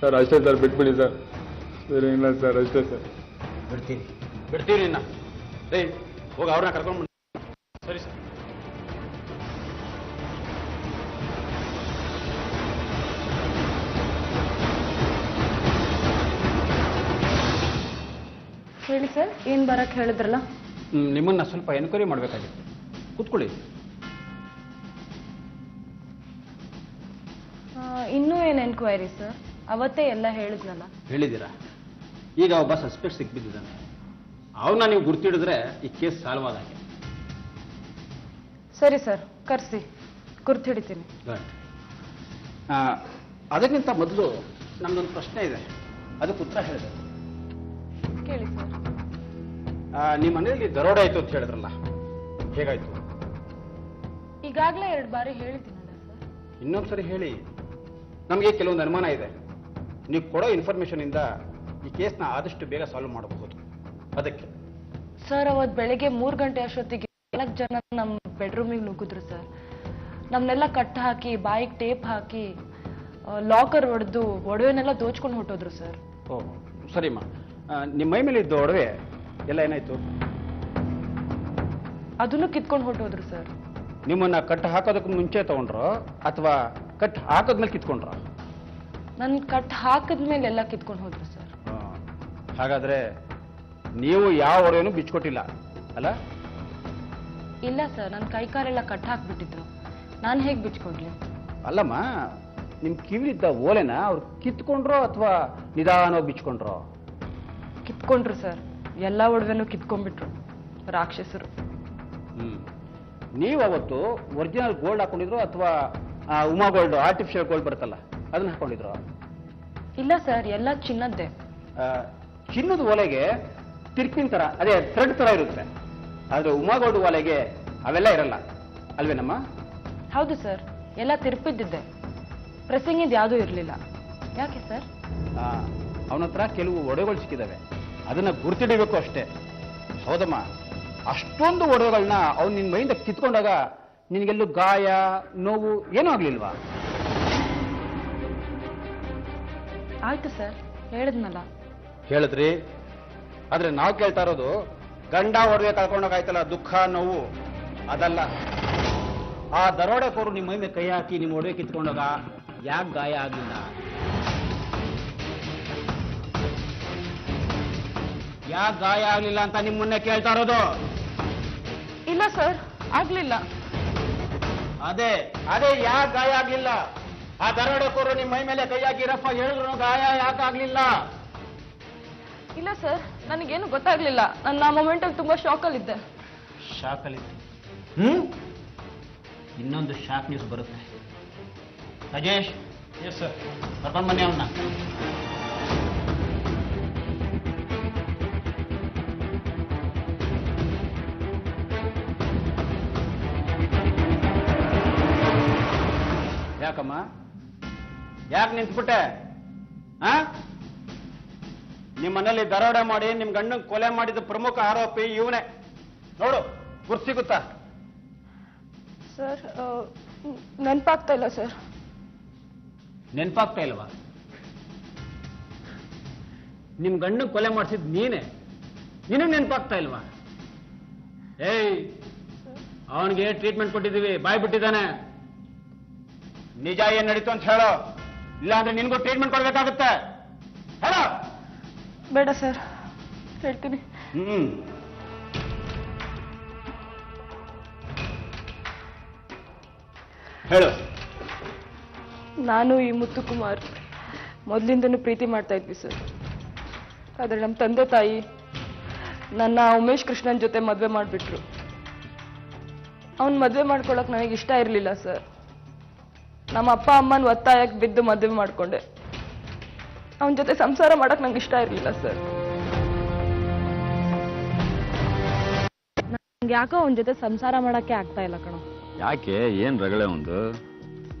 ಸರ್ ಅಷ್ಟೇ ಸರ್, ಬಿಟ್ಬಿಡಿ ಸರ್. ಬೇರೆ ಇಲ್ಲ ಸರ್, ಅಷ್ಟೇ ಸರ್. ಬಿಡ್ತೀರಿ ಇನ್ನ ರೇ ಹೋಗಿ ಅವ್ರನ್ನ ಕರ್ಕೊಂಡು ಬನ್ನಿ. ಸರಿ ಸರ್. ಹೇಳಿ ಸರ್, ಏನ್ ಬರಕ್ ಹೇಳಿದ್ರಲ್ಲ? ನಿಮ್ಮನ್ನ ಸ್ವಲ್ಪ ಎನ್ಕ್ವೈರಿ ಮಾಡಬೇಕಾಗಿತ್ತು. ಕೂತ್ಕೊಳ್ಳಿ. ಇನ್ನೂ ಏನ್ ಎನ್ಕ್ವೈರಿ ಸರ್? ಅವತ್ತೇ ಎಲ್ಲ ಹೇಳಿದ್ನಲ್ಲ. ಹೇಳಿದ್ದೀರಾ? ಈಗ ಒಬ್ಬ ಸಸ್ಪೆಕ್ಟ್ ಸಿಕ್ಬಿದ್ದಾನೆ. ಅವನ್ನ ನೀವು ಗುರ್ತಿಡಿದ್ರೆ ಈ ಕೇಸ್ ಸಾಲ್ವ್ ಆದಾಗೆ. ಸರಿ ಸರ್, ಕರ್ಸಿ ಗುರ್ತು ಹಿಡಿತೀನಿ. ಅದಕ್ಕಿಂತ ಮೊದಲು ನಮ್ದೊಂದು ಪ್ರಶ್ನೆ ಇದೆ, ಅದಕ್ಕೆ ಉತ್ತರ ಹೇಳಿದೆ. ಕೇಳಿ ಸರ್. ನಿಮ್ಮ ಮನೆಯಲ್ಲಿ ದರೋಡೆ ಆಯ್ತು ಅಂತ ಹೇಳಿದ್ರಲ್ಲ, ಹೇಗಾಯ್ತು? ಈಗಾಗಲೇ 2 ಬಾರಿ ಹೇಳಿದ್ದೀನಲ್ಲ ಸರ್. ಇನ್ನೊಂದ್ಸರಿ ಹೇಳಿ. ನಮಗೆ ಕೆಲವೊಂದು ಅನುಮಾನ ಇದೆ. ನೀವು ಕೊಡೋ ಇನ್ಫಾರ್ಮೇಶನ್ ಇಂದ ಈ ಕೇಸ್ನ ಆದಷ್ಟು ಬೇಗ ಸಾಲ್ವ್ ಮಾಡಬಹುದು. ಅದಕ್ಕೆ ಸರ್, ಅವತ್ತು ಬೆಳಿಗ್ಗೆ 3 ಗಂಟೆ ಅಷ್ಟೊತ್ತಿಗೆ 4 ಜನ ನಮ್ಮ ಬೆಡ್ರೂಮಿಗೆ ನುಗ್ಗಿದ್ರು ಸರ್. ನಮ್ಮನ್ನೆಲ್ಲ ಕಟ್ ಹಾಕಿ, ಬಾಯಿಗೆ ಟೇಪ್ ಹಾಕಿ, ಲಾಕರ್ ಹೊಡೆದು ಒಡವೆನೆಲ್ಲ ದೋಚ್ಕೊಂಡು ಹೊಟ್ಟೋದ್ರು ಸರ್. ಓ ಸರಿಮ್ಮ. ನಿಮ್ಮ ಮೈ ಮೇಲೆ ಇದ್ದ ಒಡವೆ ಎಲ್ಲ ಏನಾಯ್ತು? ಅದನ್ನು ಕಿತ್ಕೊಂಡು ಹೊಟ್ಟೋದ್ರು ಸರ್. ನಿಮ್ಮನ್ನ ಕಟ್ ಹಾಕೋದಕ್ಕೆ ಮುಂಚೆ ತಗೊಂಡ್ರೋ ಅಥವಾ ಕಟ್ ಹಾಕೋದ್ಮೇಲೆ ಕಿತ್ಕೊಂಡ್ರ? ನನ್ ಕಟ್ ಹಾಕಿದ್ಮೇಲೆ ಎಲ್ಲ ಕಿತ್ಕೊಂಡು ಹೋದ್ರು ಸರ್. ಹಾಗಾದ್ರೆ ನೀವು ಯಾವ ಒಡವೆನೂ ಬಿಚ್ಕೊಟ್ಟಿಲ್ಲ ಅಲ್ಲ? ಇಲ್ಲ ಸರ್, ನನ್ನ ಕೈ ಕಾಲೆಲ್ಲ ಕಟ್ ಹಾಕ್ಬಿಟ್ಟಿದ್ರು. ನಾನು ಹೇಗೆ ಬಿಚ್ಕೊಡ್ಲಿ? ಅಲ್ಲಮ್ಮ, ನಿಮ್ ಕಿವಿಲಿದ್ದ ಓಲೆನ ಅವ್ರು ಕಿತ್ಕೊಂಡ್ರೋ ಅಥವಾ ನಿಧಾನವಾಗಿ ಬಿಚ್ಕೊಂಡ್ರೋ? ಕಿತ್ಕೊಂಡ್ರು ಸರ್. ಎಲ್ಲ ಒಡವೆನೂ ಕಿತ್ಕೊಂಡ್ಬಿಟ್ರು ರಾಕ್ಷಸರು. ನೀವು ಅವತ್ತು ಒರಿಜಿನಲ್ ಗೋಲ್ಡ್ ಹಾಕೊಂಡಿದ್ರು ಅಥವಾ ಉಮಾ ಗೋಲ್ಡ್, ಆರ್ಟಿಫಿಷಿಯಲ್ ಗೋಲ್ಡ್ ಬರುತ್ತಲ್ಲ, ಅದನ್ನ ಹಾಕೊಂಡಿದ್ರು? ಇಲ್ಲ ಸರ್, ಎಲ್ಲ ಚಿನ್ನದ್ದೇ. ಚಿನ್ನದ ಓಲೆಗೆ ತಿರ್ಪಿನ ತರ, ಅದೇ ಥ್ರೆಡ್ ತರ ಇರುತ್ತೆ. ಆದ್ರೆ ಉಮಾ ಗೋಲ್ಡ್ ಓಲೆಗೆ ಅವೆಲ್ಲ ಇರಲ್ಲ ಅಲ್ವೇನಮ್ಮ? ಹೌದು ಸರ್, ಎಲ್ಲ ತಿರುಪಿದ್ದಿದ್ದೆ. ಪ್ರೆಸ್ಸಿಂಗ್ ಇದು ಯಾವುದೂ ಇರಲಿಲ್ಲ. ಯಾಕೆ ಸರ್? ಅವನ ಹತ್ರ ಕೆಲವು ಒಡವೆಗಳು ಸಿಕ್ಕಿದಾವೆ, ಅದನ್ನ ಗುರ್ತಿಡಿಬೇಕು ಅಷ್ಟೇ. ಹೌದಮ್ಮ, ಅಷ್ಟೊಂದು ಒಡವೆಗಳನ್ನ ಅವ್ನು ನಿನ್ನ ಮೈಯಿಂದ ಕಿತ್ಕೊಂಡಾಗ ನಿನಗೆಲ್ಲೂ ಗಾಯ, ನೋವು ಏನೂ ಆಗ್ಲಿಲ್ವಾ? ಆಯ್ತು ಸರ್, ಹೇಳಿದ್ನಲ್ಲ. ಹೇಳಿದ್ರಿ. ಆದ್ರೆ ನಾವು ಕೇಳ್ತಾ ಇರೋದು, ಗಂಡ ಒಡವೆ ಕಳ್ಕೊಂಡಾಗಾಯ್ತಲ್ಲ ದುಃಖ, ನೋವು, ಅದಲ್ಲ. ಆ ದರೋಡೆಕೋರು ನಿಮ್ಮ ಮೈ ಮೇಲೆ ಕೈ ಹಾಕಿ ನಿಮ್ಮ ಒಡವೆ ಕಿತ್ಕೊಂಡಾಗ ಯಾಕೆ ಗಾಯ ಆಗ್ಲಿಲ್ಲ? ಯಾಕೆ ಗಾಯ ಆಗ್ಲಿಲ್ಲ ಅಂತ ನಿಮ್ಮನ್ನೇ ಕೇಳ್ತಾ ಇರೋದು. ಇಲ್ಲ ಸರ್, ಆಗ್ಲಿಲ್ಲ. ಅದೇ ಅದೇ ಯಾಕೆ ಗಾಯ ಆಗ್ಲಿಲ್ಲ? ಆ ದರೋಡೆಕೋರು ನಿಮ್ಮ ಮೈ ಮೇಲೆ ಕೈ ಹಾಕಿ ರಫ ಹೇಳಿದ್ರು ಗಾಯ ಯಾಕೆ ಆಗ್ಲಿಲ್ಲ? ಇಲ್ಲ ಸರ್, ನನಗೇನು ಗೊತ್ತಾಗ್ಲಿಲ್ಲ. ನನ್ನ ಆ ಮೊಮೆಂಟಲ್ಲಿ ತುಂಬಾ ಶಾಕಲ್ಲಿದ್ದೆ. ಶಾಕಲ್ಲಿದ್ದೆ? ಇನ್ನೊಂದು ಶಾಕ್ ನ್ಯೂಸ್ ಬರುತ್ತೆ. ರಾಜೇಶ್, ಎಸ್ ಸರ್, ಕರ್ಕೊಂಡು ಬನ್ನಿ ಅವನ್ನ. ಯಾಕಮ್ಮ, ಯಾಕೆ ನಿಂತ್ಬಿಟ್ಟೆ? ನಿಮ್ಮ ಮನೇಲಿ ದರೋಡೆ ಮಾಡಿ ನಿಮ್ ಗಂಡನ್ ಕೊಲೆ ಮಾಡಿದ ಪ್ರಮುಖ ಆರೋಪಿ ಇವನೇ. ನೋಡು, ಗುರ್ತು ಸಿಗುತ್ತಾ? ಸರ್, ನೆನಪಾಗ್ತಾ ಇಲ್ಲ ಸರ್. ನೆನಪಾಗ್ತಾ ಇಲ್ವಾ? ನಿಮ್ ಗಂಡನ್ ಕೊಲೆ ಮಾಡಿಸಿದ್ ನೀನೇ, ನಿನಗ್ ನೆನಪಾಗ್ತಾ ಇಲ್ವಾ? ಏಯ್, ಅವನಿಗೆ ಟ್ರೀಟ್ಮೆಂಟ್ ಕೊಟ್ಟಿದ್ದೀವಿ, ಬಾಯ್ ಬಿಟ್ಟಿದ್ದಾನೆ. ನಿಜ ಏನ್ ನಡೀತು ಅಂತ ಹೇಳೋ, ಇಲ್ಲ ಅಂದ್ರೆ ನಿನ್ಗೂ ಟ್ರೀಟ್ಮೆಂಟ್ ಕೊಡ್ಬೇಕಾಗುತ್ತೆ. ಹೇಳೋ. ಬೇಡ ಸರ್, ಹೇಳ್ತೀನಿ. ಹೇಳು. ನಾನು ಈ ಮುತ್ತುಕುಮಾರ್ ಮೊದಲಿಂದನೂ ಪ್ರೀತಿ ಮಾಡ್ತಾ ಇದ್ವಿ ಸರ್. ಆದ್ರೆ ನಮ್ಮ ತಂದೆ ತಾಯಿ ನನ್ನ ಉಮೇಶ್ ಕೃಷ್ಣನ್ ಜೊತೆ ಮದುವೆ ಮಾಡಿಬಿಟ್ರು. ಅವ್ನು ಮದುವೆ ಮಾಡ್ಕೊಳಕ್ ನನಗೆ ಇಷ್ಟ ಇರಲಿಲ್ಲ ಸರ್. ನಮ್ಮ ಅಪ್ಪ ಅಮ್ಮನ ಒತ್ತಾಯಕ್ಕೆ ಬಿದ್ದು ಮದುವೆ ಮಾಡ್ಕೊಂಡೆ. ಅವನ ಜೊತೆ ಸಂಸಾರ ಮಾಡಕ್ ನಂಗೆ ಇಷ್ಟ ಇರಲಿಲ್ಲ ಸರ್. ನಂಗೆ ಯಾಕೋ ಅವನ ಜೊತೆ ಸಂಸಾರ ಮಾಡಕ್ಕೆ ಆಗ್ತಾ ಇಲ್ಲ ಕಣೋ. ಯಾಕೆ, ಏನ್ ರಗಳೆ? ಒಂದು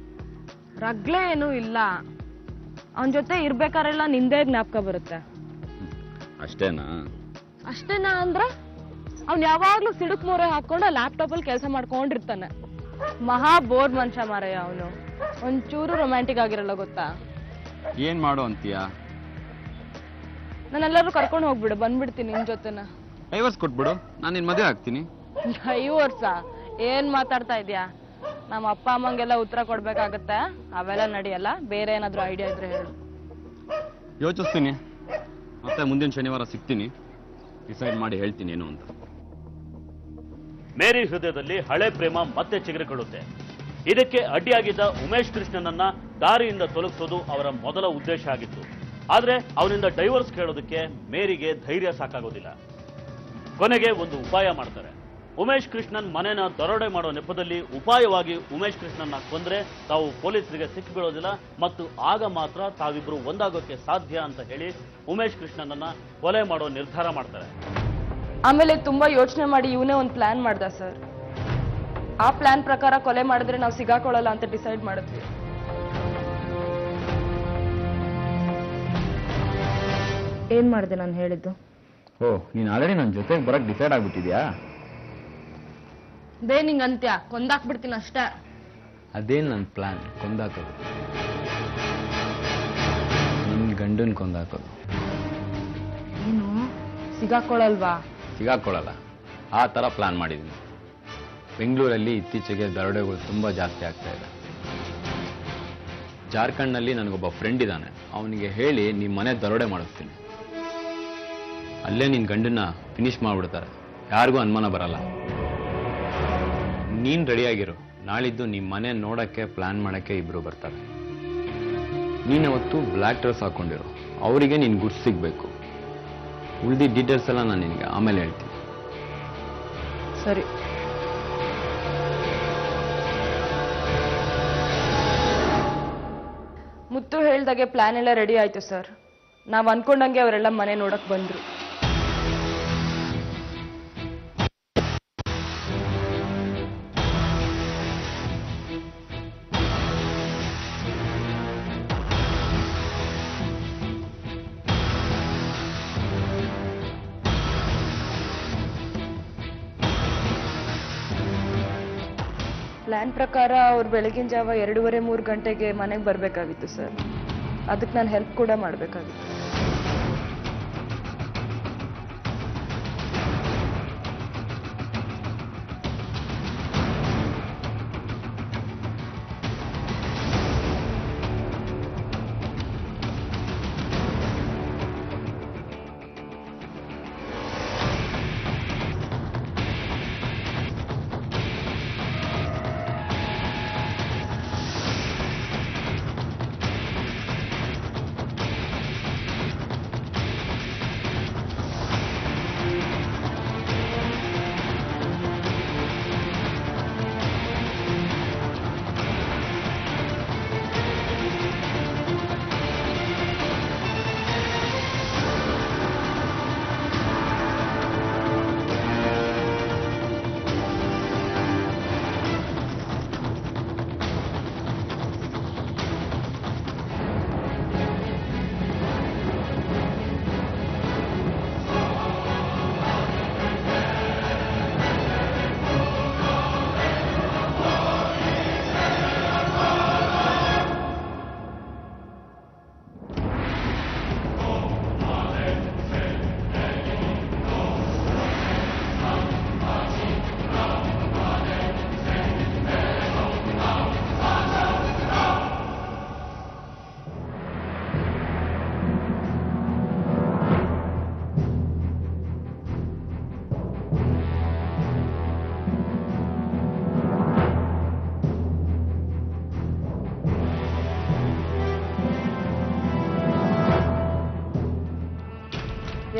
ರಗ್ಲೆ ಏನೂ ಇಲ್ಲ. ಅವನ ಜೊತೆ ಇರ್ಬೇಕಾರೆಲ್ಲ ನಿಂದೇ ಜ್ಞಾಪಕ ಬರುತ್ತೆ. ಅಷ್ಟೇನಾ? ಅಷ್ಟೇನಾ ಅಂದ್ರೆ ಅವ್ನು ಯಾವಾಗ್ಲೂ ಸಿಡುಕ್ ಮೂರೆ ಹಾಕೊಂಡು ಲ್ಯಾಪ್ಟಾಪ್ ಅಲ್ಲಿ ಕೆಲಸ ಮಾಡ್ಕೊಂಡಿರ್ತಾನೆ. ಮಹಾ ಬೋರ್ ಮನುಷ್ಯ ಮಾರಯ್ಯ ಅವನು. ಒಂಚೂರು ರೊಮ್ಯಾಂಟಿಕ್ ಆಗಿರಲ್ಲ ಗೊತ್ತಾ? ಏನು ಮಾಡು ಅಂತೀಯಾ? ನಾನೆಲ್ಲರೂ ಕರ್ಕೊಂಡು ಹೋಗ್ಬಿಡು, ಬಂದ್ಬಿಡ್ತೀನಿ ನಿನ್ ಜೊತೆನ. ಡೈವರ್ಸ್ ಕೊಟ್ಬಿಡು, ನಾನು ನಿನ್ನ ಮದುವೆ ಆಗ್ತೀನಿ. ವರ್ಷ ಏನ್ ಮಾತಾಡ್ತಾ ಇದ್ಯಾ? ನಮ್ಮ ಅಪ್ಪ ಅಮ್ಮಂಗೆಲ್ಲ ಉತ್ತರ ಕೊಡ್ಬೇಕಾಗತ್ತೆ, ಅವೆಲ್ಲ ನಡೆಯಲ್ಲ. ಬೇರೆ ಏನಾದ್ರು ಐಡಿಯಾ ಇದ್ರೆ ಹೇಳು. ಯೋಚಿಸ್ತೀನಿ, ಮತ್ತೆ ಮುಂದಿನ ಶನಿವಾರ ಸಿಗ್ತೀನಿ, ಡಿಸೈಡ್ ಮಾಡಿ ಹೇಳ್ತೀನಿ ಏನು ಅಂತ. ಮೇರಿ ಹೃದಯದಲ್ಲಿ ಹಳೆ ಪ್ರೇಮ ಮತ್ತೆ ಚಿಗುರಿಕೊಳ್ಳುತ್ತೆ. ಇದಕ್ಕೆ ಅಡ್ಡಿಯಾಗಿದ್ದ ಉಮೇಶ್ ಕೃಷ್ಣನನ್ನ ದಾರಿಯಿಂದ ತೊಲಗಿಸೋದು ಅವರ ಮೊದಲ ಉದ್ದೇಶ ಆಗಿತ್ತು. ಆದ್ರೆ ಅವನಿಂದ ಡೈವರ್ಸ್ ಕೇಳೋದಕ್ಕೆ ಮೇರಿಗೆ ಧೈರ್ಯ ಸಾಕಾಗೋದಿಲ್ಲ. ಕೊನೆಗೆ ಒಂದು ಉಪಾಯ ಮಾಡ್ತಾರೆ. ಉಮೇಶ್ ಕೃಷ್ಣನ್ ಮನೆನ ದರೋಡೆ ಮಾಡೋ ನೆಪದಲ್ಲಿ ಉಪಾಯವಾಗಿ ಉಮೇಶ್ ಕೃಷ್ಣನ್ನ ಕೊಂದ್ರೆ ತಾವು ಪೊಲೀಸರಿಗೆ ಸಿಕ್ಕಿಬೀಳೋದಿಲ್ಲ ಮತ್ತು ಆಗ ಮಾತ್ರ ತಾವಿಬ್ರು ಒಂದಾಗೋಕೆ ಸಾಧ್ಯ ಅಂತ ಹೇಳಿ ಉಮೇಶ್ ಕೃಷ್ಣನನ್ನ ಕೊಲೆ ಮಾಡೋ ನಿರ್ಧಾರ ಮಾಡ್ತಾರೆ. ಆಮೇಲೆ ತುಂಬಾ ಯೋಚನೆ ಮಾಡಿ ಇವನೇ ಒಂದು ಪ್ಲಾನ್ ಮಾಡ್ದ ಸರ್. ಆ ಪ್ಲಾನ್ ಪ್ರಕಾರ ಕೊಲೆ ಮಾಡಿದ್ರೆ ನಾವು ಸಿಗಾಕೊಳ್ಳಲ್ಲ ಅಂತ ಡಿಸೈಡ್ ಮಾಡಿದ್ವಿ. ಏನ್ ಮಾಡಿದೆ ನಾನು ಹೇಳಿದ್ದು? ಓ, ನೀನು ಆಲ್ರೆಡಿ ನನ್ನ ಜೊತೆಗೆ ಬರಕ್ಕೆ ಡಿಸೈಡ್ ಆಗ್ಬಿಟ್ಟಿದ್ಯಾ? ದೇ ನಿಂಗ್ ಅಂತ್ಯ ಕೊಂದಾಕ್ಬಿಡ್ತೀನಿ ಅಷ್ಟೇ. ಅದೇನು ನನ್ನ ಪ್ಲಾನ್, ಕೊಂದಾಕೋದು. ನಿನ್ನ ಗಂಡನ್ ಕೊಂದಾಕೋದು. ಏನು ಸಿಗಾಕೊಳ್ಳಲ್ವಾ? ಸಿಗಾಕೊಳ್ಳಲ್ಲ, ಆ ಥರ ಪ್ಲಾನ್ ಮಾಡಿದ್ದೀನಿ. ಬೆಂಗಳೂರಲ್ಲಿ ಇತ್ತೀಚೆಗೆ ದರೋಡೆಗಳು ತುಂಬ ಜಾಸ್ತಿ ಆಗ್ತಾ ಇದೆ. ಜಾರ್ಖಂಡ್ನಲ್ಲಿ ನನಗೊಬ್ಬ ಫ್ರೆಂಡ್ ಇದ್ದಾನೆ, ಅವನಿಗೆ ಹೇಳಿ ನಿಮ್ಮ ಮನೆ ದರೋಡೆ ಮಾಡಿಸ್ತೀನಿ. ಅಲ್ಲೇ ನಿನ್ನ ಗಂಡನ್ನ ಫಿನಿಶ್ ಮಾಡಿಬಿಡ್ತಾರೆ, ಯಾರಿಗೂ ಅನುಮಾನ ಬರಲ್ಲ. ನೀನು ರೆಡಿಯಾಗಿರು, ನಾಳಿದ್ದು ನಿಮ್ಮ ಮನೆ ನೋಡೋಕ್ಕೆ ಪ್ಲಾನ್ ಮಾಡೋಕ್ಕೆ ಇಬ್ಬರು ಬರ್ತಾರೆ. ನೀನವತ್ತು ಬ್ಲ್ಯಾಕ್ ಡ್ರೆಸ್ ಹಾಕ್ಕೊಂಡಿರು, ಅವರಿಗೆ ನೀನು ಗುಡ್ ಸಿಗಬೇಕು. ಉಳಿದಿ ಡೀಟೇಲ್ಸ್ ಎಲ್ಲ ನಾನು ನಿನಗೆ ಆಮೇಲೆ ಹೇಳ್ತೀನಿ. ಸರಿ. ಮುತ್ತು ಹೇಳ್ದಾಗೆ ಪ್ಲಾನ್ ಎಲ್ಲ ರೆಡಿ ಆಯ್ತು ಸರ್. ನಾವ್ ಅನ್ಕೊಂಡಂಗೆ ಅವರೆಲ್ಲ ಮನೆ ನೋಡಕ್ ಬಂದ್ರು. ಪ್ಲಾನ್ ಪ್ರಕಾರ ಅವ್ರು ಬೆಳಗಿನ ಜಾವ 2:30-3 ಗಂಟೆಗೆ ಮನೆಗೆ ಬರಬೇಕಾಗಿತ್ತು ಸರ್. ಅದಕ್ಕೆ ನಾನು ಹೆಲ್ಪ್ ಕೂಡ ಮಾಡಬೇಕಾಗಿತ್ತು.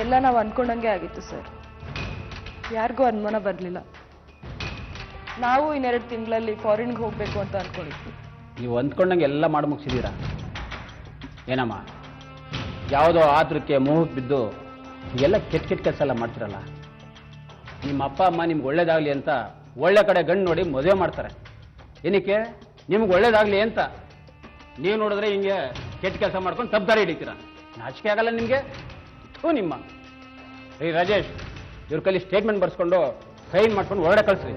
ಎಲ್ಲ ನಾವು ಅನ್ಕೊಂಡಂಗೆ ಆಗಿತ್ತು ಸರ್. ಯಾರಿಗೂ ಅನುಮಾನ ಬರಲಿಲ್ಲ. ನಾವು 2 ತಿಂಗಳಲ್ಲಿ ಫಾರಿನ್ಗೆ ಹೋಗ್ಬೇಕು ಅಂತ ಅನ್ಕೊಂಡಿದ್ವಿ. ನೀವು ಅಂದ್ಕೊಂಡಂಗೆ ಎಲ್ಲ ಮಾಡಿ ಮುಗಿಸಿದ್ದೀರಾ ಏನಮ್ಮ? ಯಾವುದೋ ಆತುರಕ್ಕೆ ಮೋಹಕ್ಕೆ ಬಿದ್ದು ಎಲ್ಲ ಕೆಟ್ಟ ಕೆಲಸ ಎಲ್ಲ ಮಾಡ್ತಿರಲ್ಲ. ನಿಮ್ಮ ಅಪ್ಪ ಅಮ್ಮ ನಿಮ್ಗೆ ಒಳ್ಳೇದಾಗಲಿ ಅಂತ ಒಳ್ಳೆ ಕಡೆ ಗಂಡು ನೋಡಿ ಮದುವೆ ಮಾಡ್ತಾರೆ. ಏನಕ್ಕೆ? ನಿಮ್ಗೆ ಒಳ್ಳೇದಾಗಲಿ ಅಂತ. ನೀವು ನೋಡಿದ್ರೆ ಹಿಂಗೆ ಕೆಟ್ಟ ಕೆಲಸ ಮಾಡ್ಕೊಂಡು ತಪ್ಪದಾರಿ ಹಿಡಿತೀರ. ನಾಚಿಕೆ ಆಗಲ್ಲ ನಿಮಗೆ? ನಿಮ್ಮ ರಾಜೇಶ್, ಇವ್ರ ಕೈಲಿ ಸ್ಟೇಟ್ಮೆಂಟ್ ಬರ್ಸ್ಕೊಂಡು ಸೈನ್ ಮಾಡ್ಕೊಂಡು ಹೊರಗಡೆ ಕಳಿಸ್ರಿ.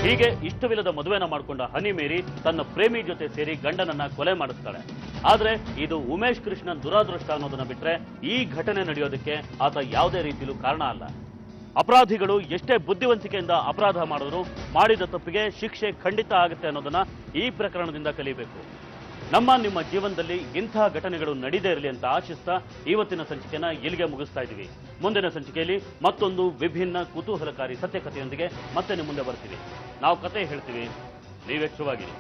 ಹೀಗೆ ಇಷ್ಟವಿಲ್ಲದ ಮದುವೆನ ಮಾಡಿಕೊಂಡ ಹನಿ ಮೇರಿ ತನ್ನ ಪ್ರೇಮಿ ಜೊತೆ ಸೇರಿ ಗಂಡನನ್ನ ಕೊಲೆ ಮಾಡಿಸ್ತಾಳೆ. ಆದ್ರೆ ಇದು ಉಮೇಶ್ ಕೃಷ್ಣನ್ ದುರಾದೃಷ್ಟ ಅನ್ನೋದನ್ನ ಬಿಟ್ರೆ ಈ ಘಟನೆ ನಡೆಯೋದಕ್ಕೆ ಆತ ಯಾವುದೇ ರೀತಿಯಲ್ಲೂ ಕಾರಣ ಅಲ್ಲ. ಅಪರಾಧಿಗಳು ಎಷ್ಟೇ ಬುದ್ಧಿವಂತಿಕೆಯಿಂದ ಅಪರಾಧ ಮಾಡಿದ್ರು ಮಾಡಿದ ತಪ್ಪಿಗೆ ಶಿಕ್ಷೆ ಖಂಡಿತ ಆಗುತ್ತೆ ಅನ್ನೋದನ್ನ ಈ ಪ್ರಕರಣದಿಂದ ಕಲಿಬೇಕು. ನಿಮ್ಮ ಜೀವನದಲ್ಲಿ ಇಂಥ ಘಟನೆಗಳು ನಡೀದೇ ಇರಲಿ ಅಂತ ಆಶಿಸ್ತಾ ಇವತ್ತಿನ ಸಂಚಿಕೆನ ಇಲ್ಲಿಗೆ ಮುಗಿಸ್ತಾ ಇದ್ದೀವಿ. ಮುಂದಿನ ಸಂಚಿಕೆಯಲ್ಲಿ ಮತ್ತೊಂದು ವಿಭಿನ್ನ ಕುತೂಹಲಕಾರಿ ಸತ್ಯಕಥೆಯೊಂದಿಗೆ ಮತ್ತೆ ನಿಮ್ಮ ಮುಂದೆ ಬರ್ತೀವಿ. ನಾವು ಕತೆ ಹೇಳ್ತೀವಿ, ನೀವೆಚ್ಚರವಾಗಿರಿ.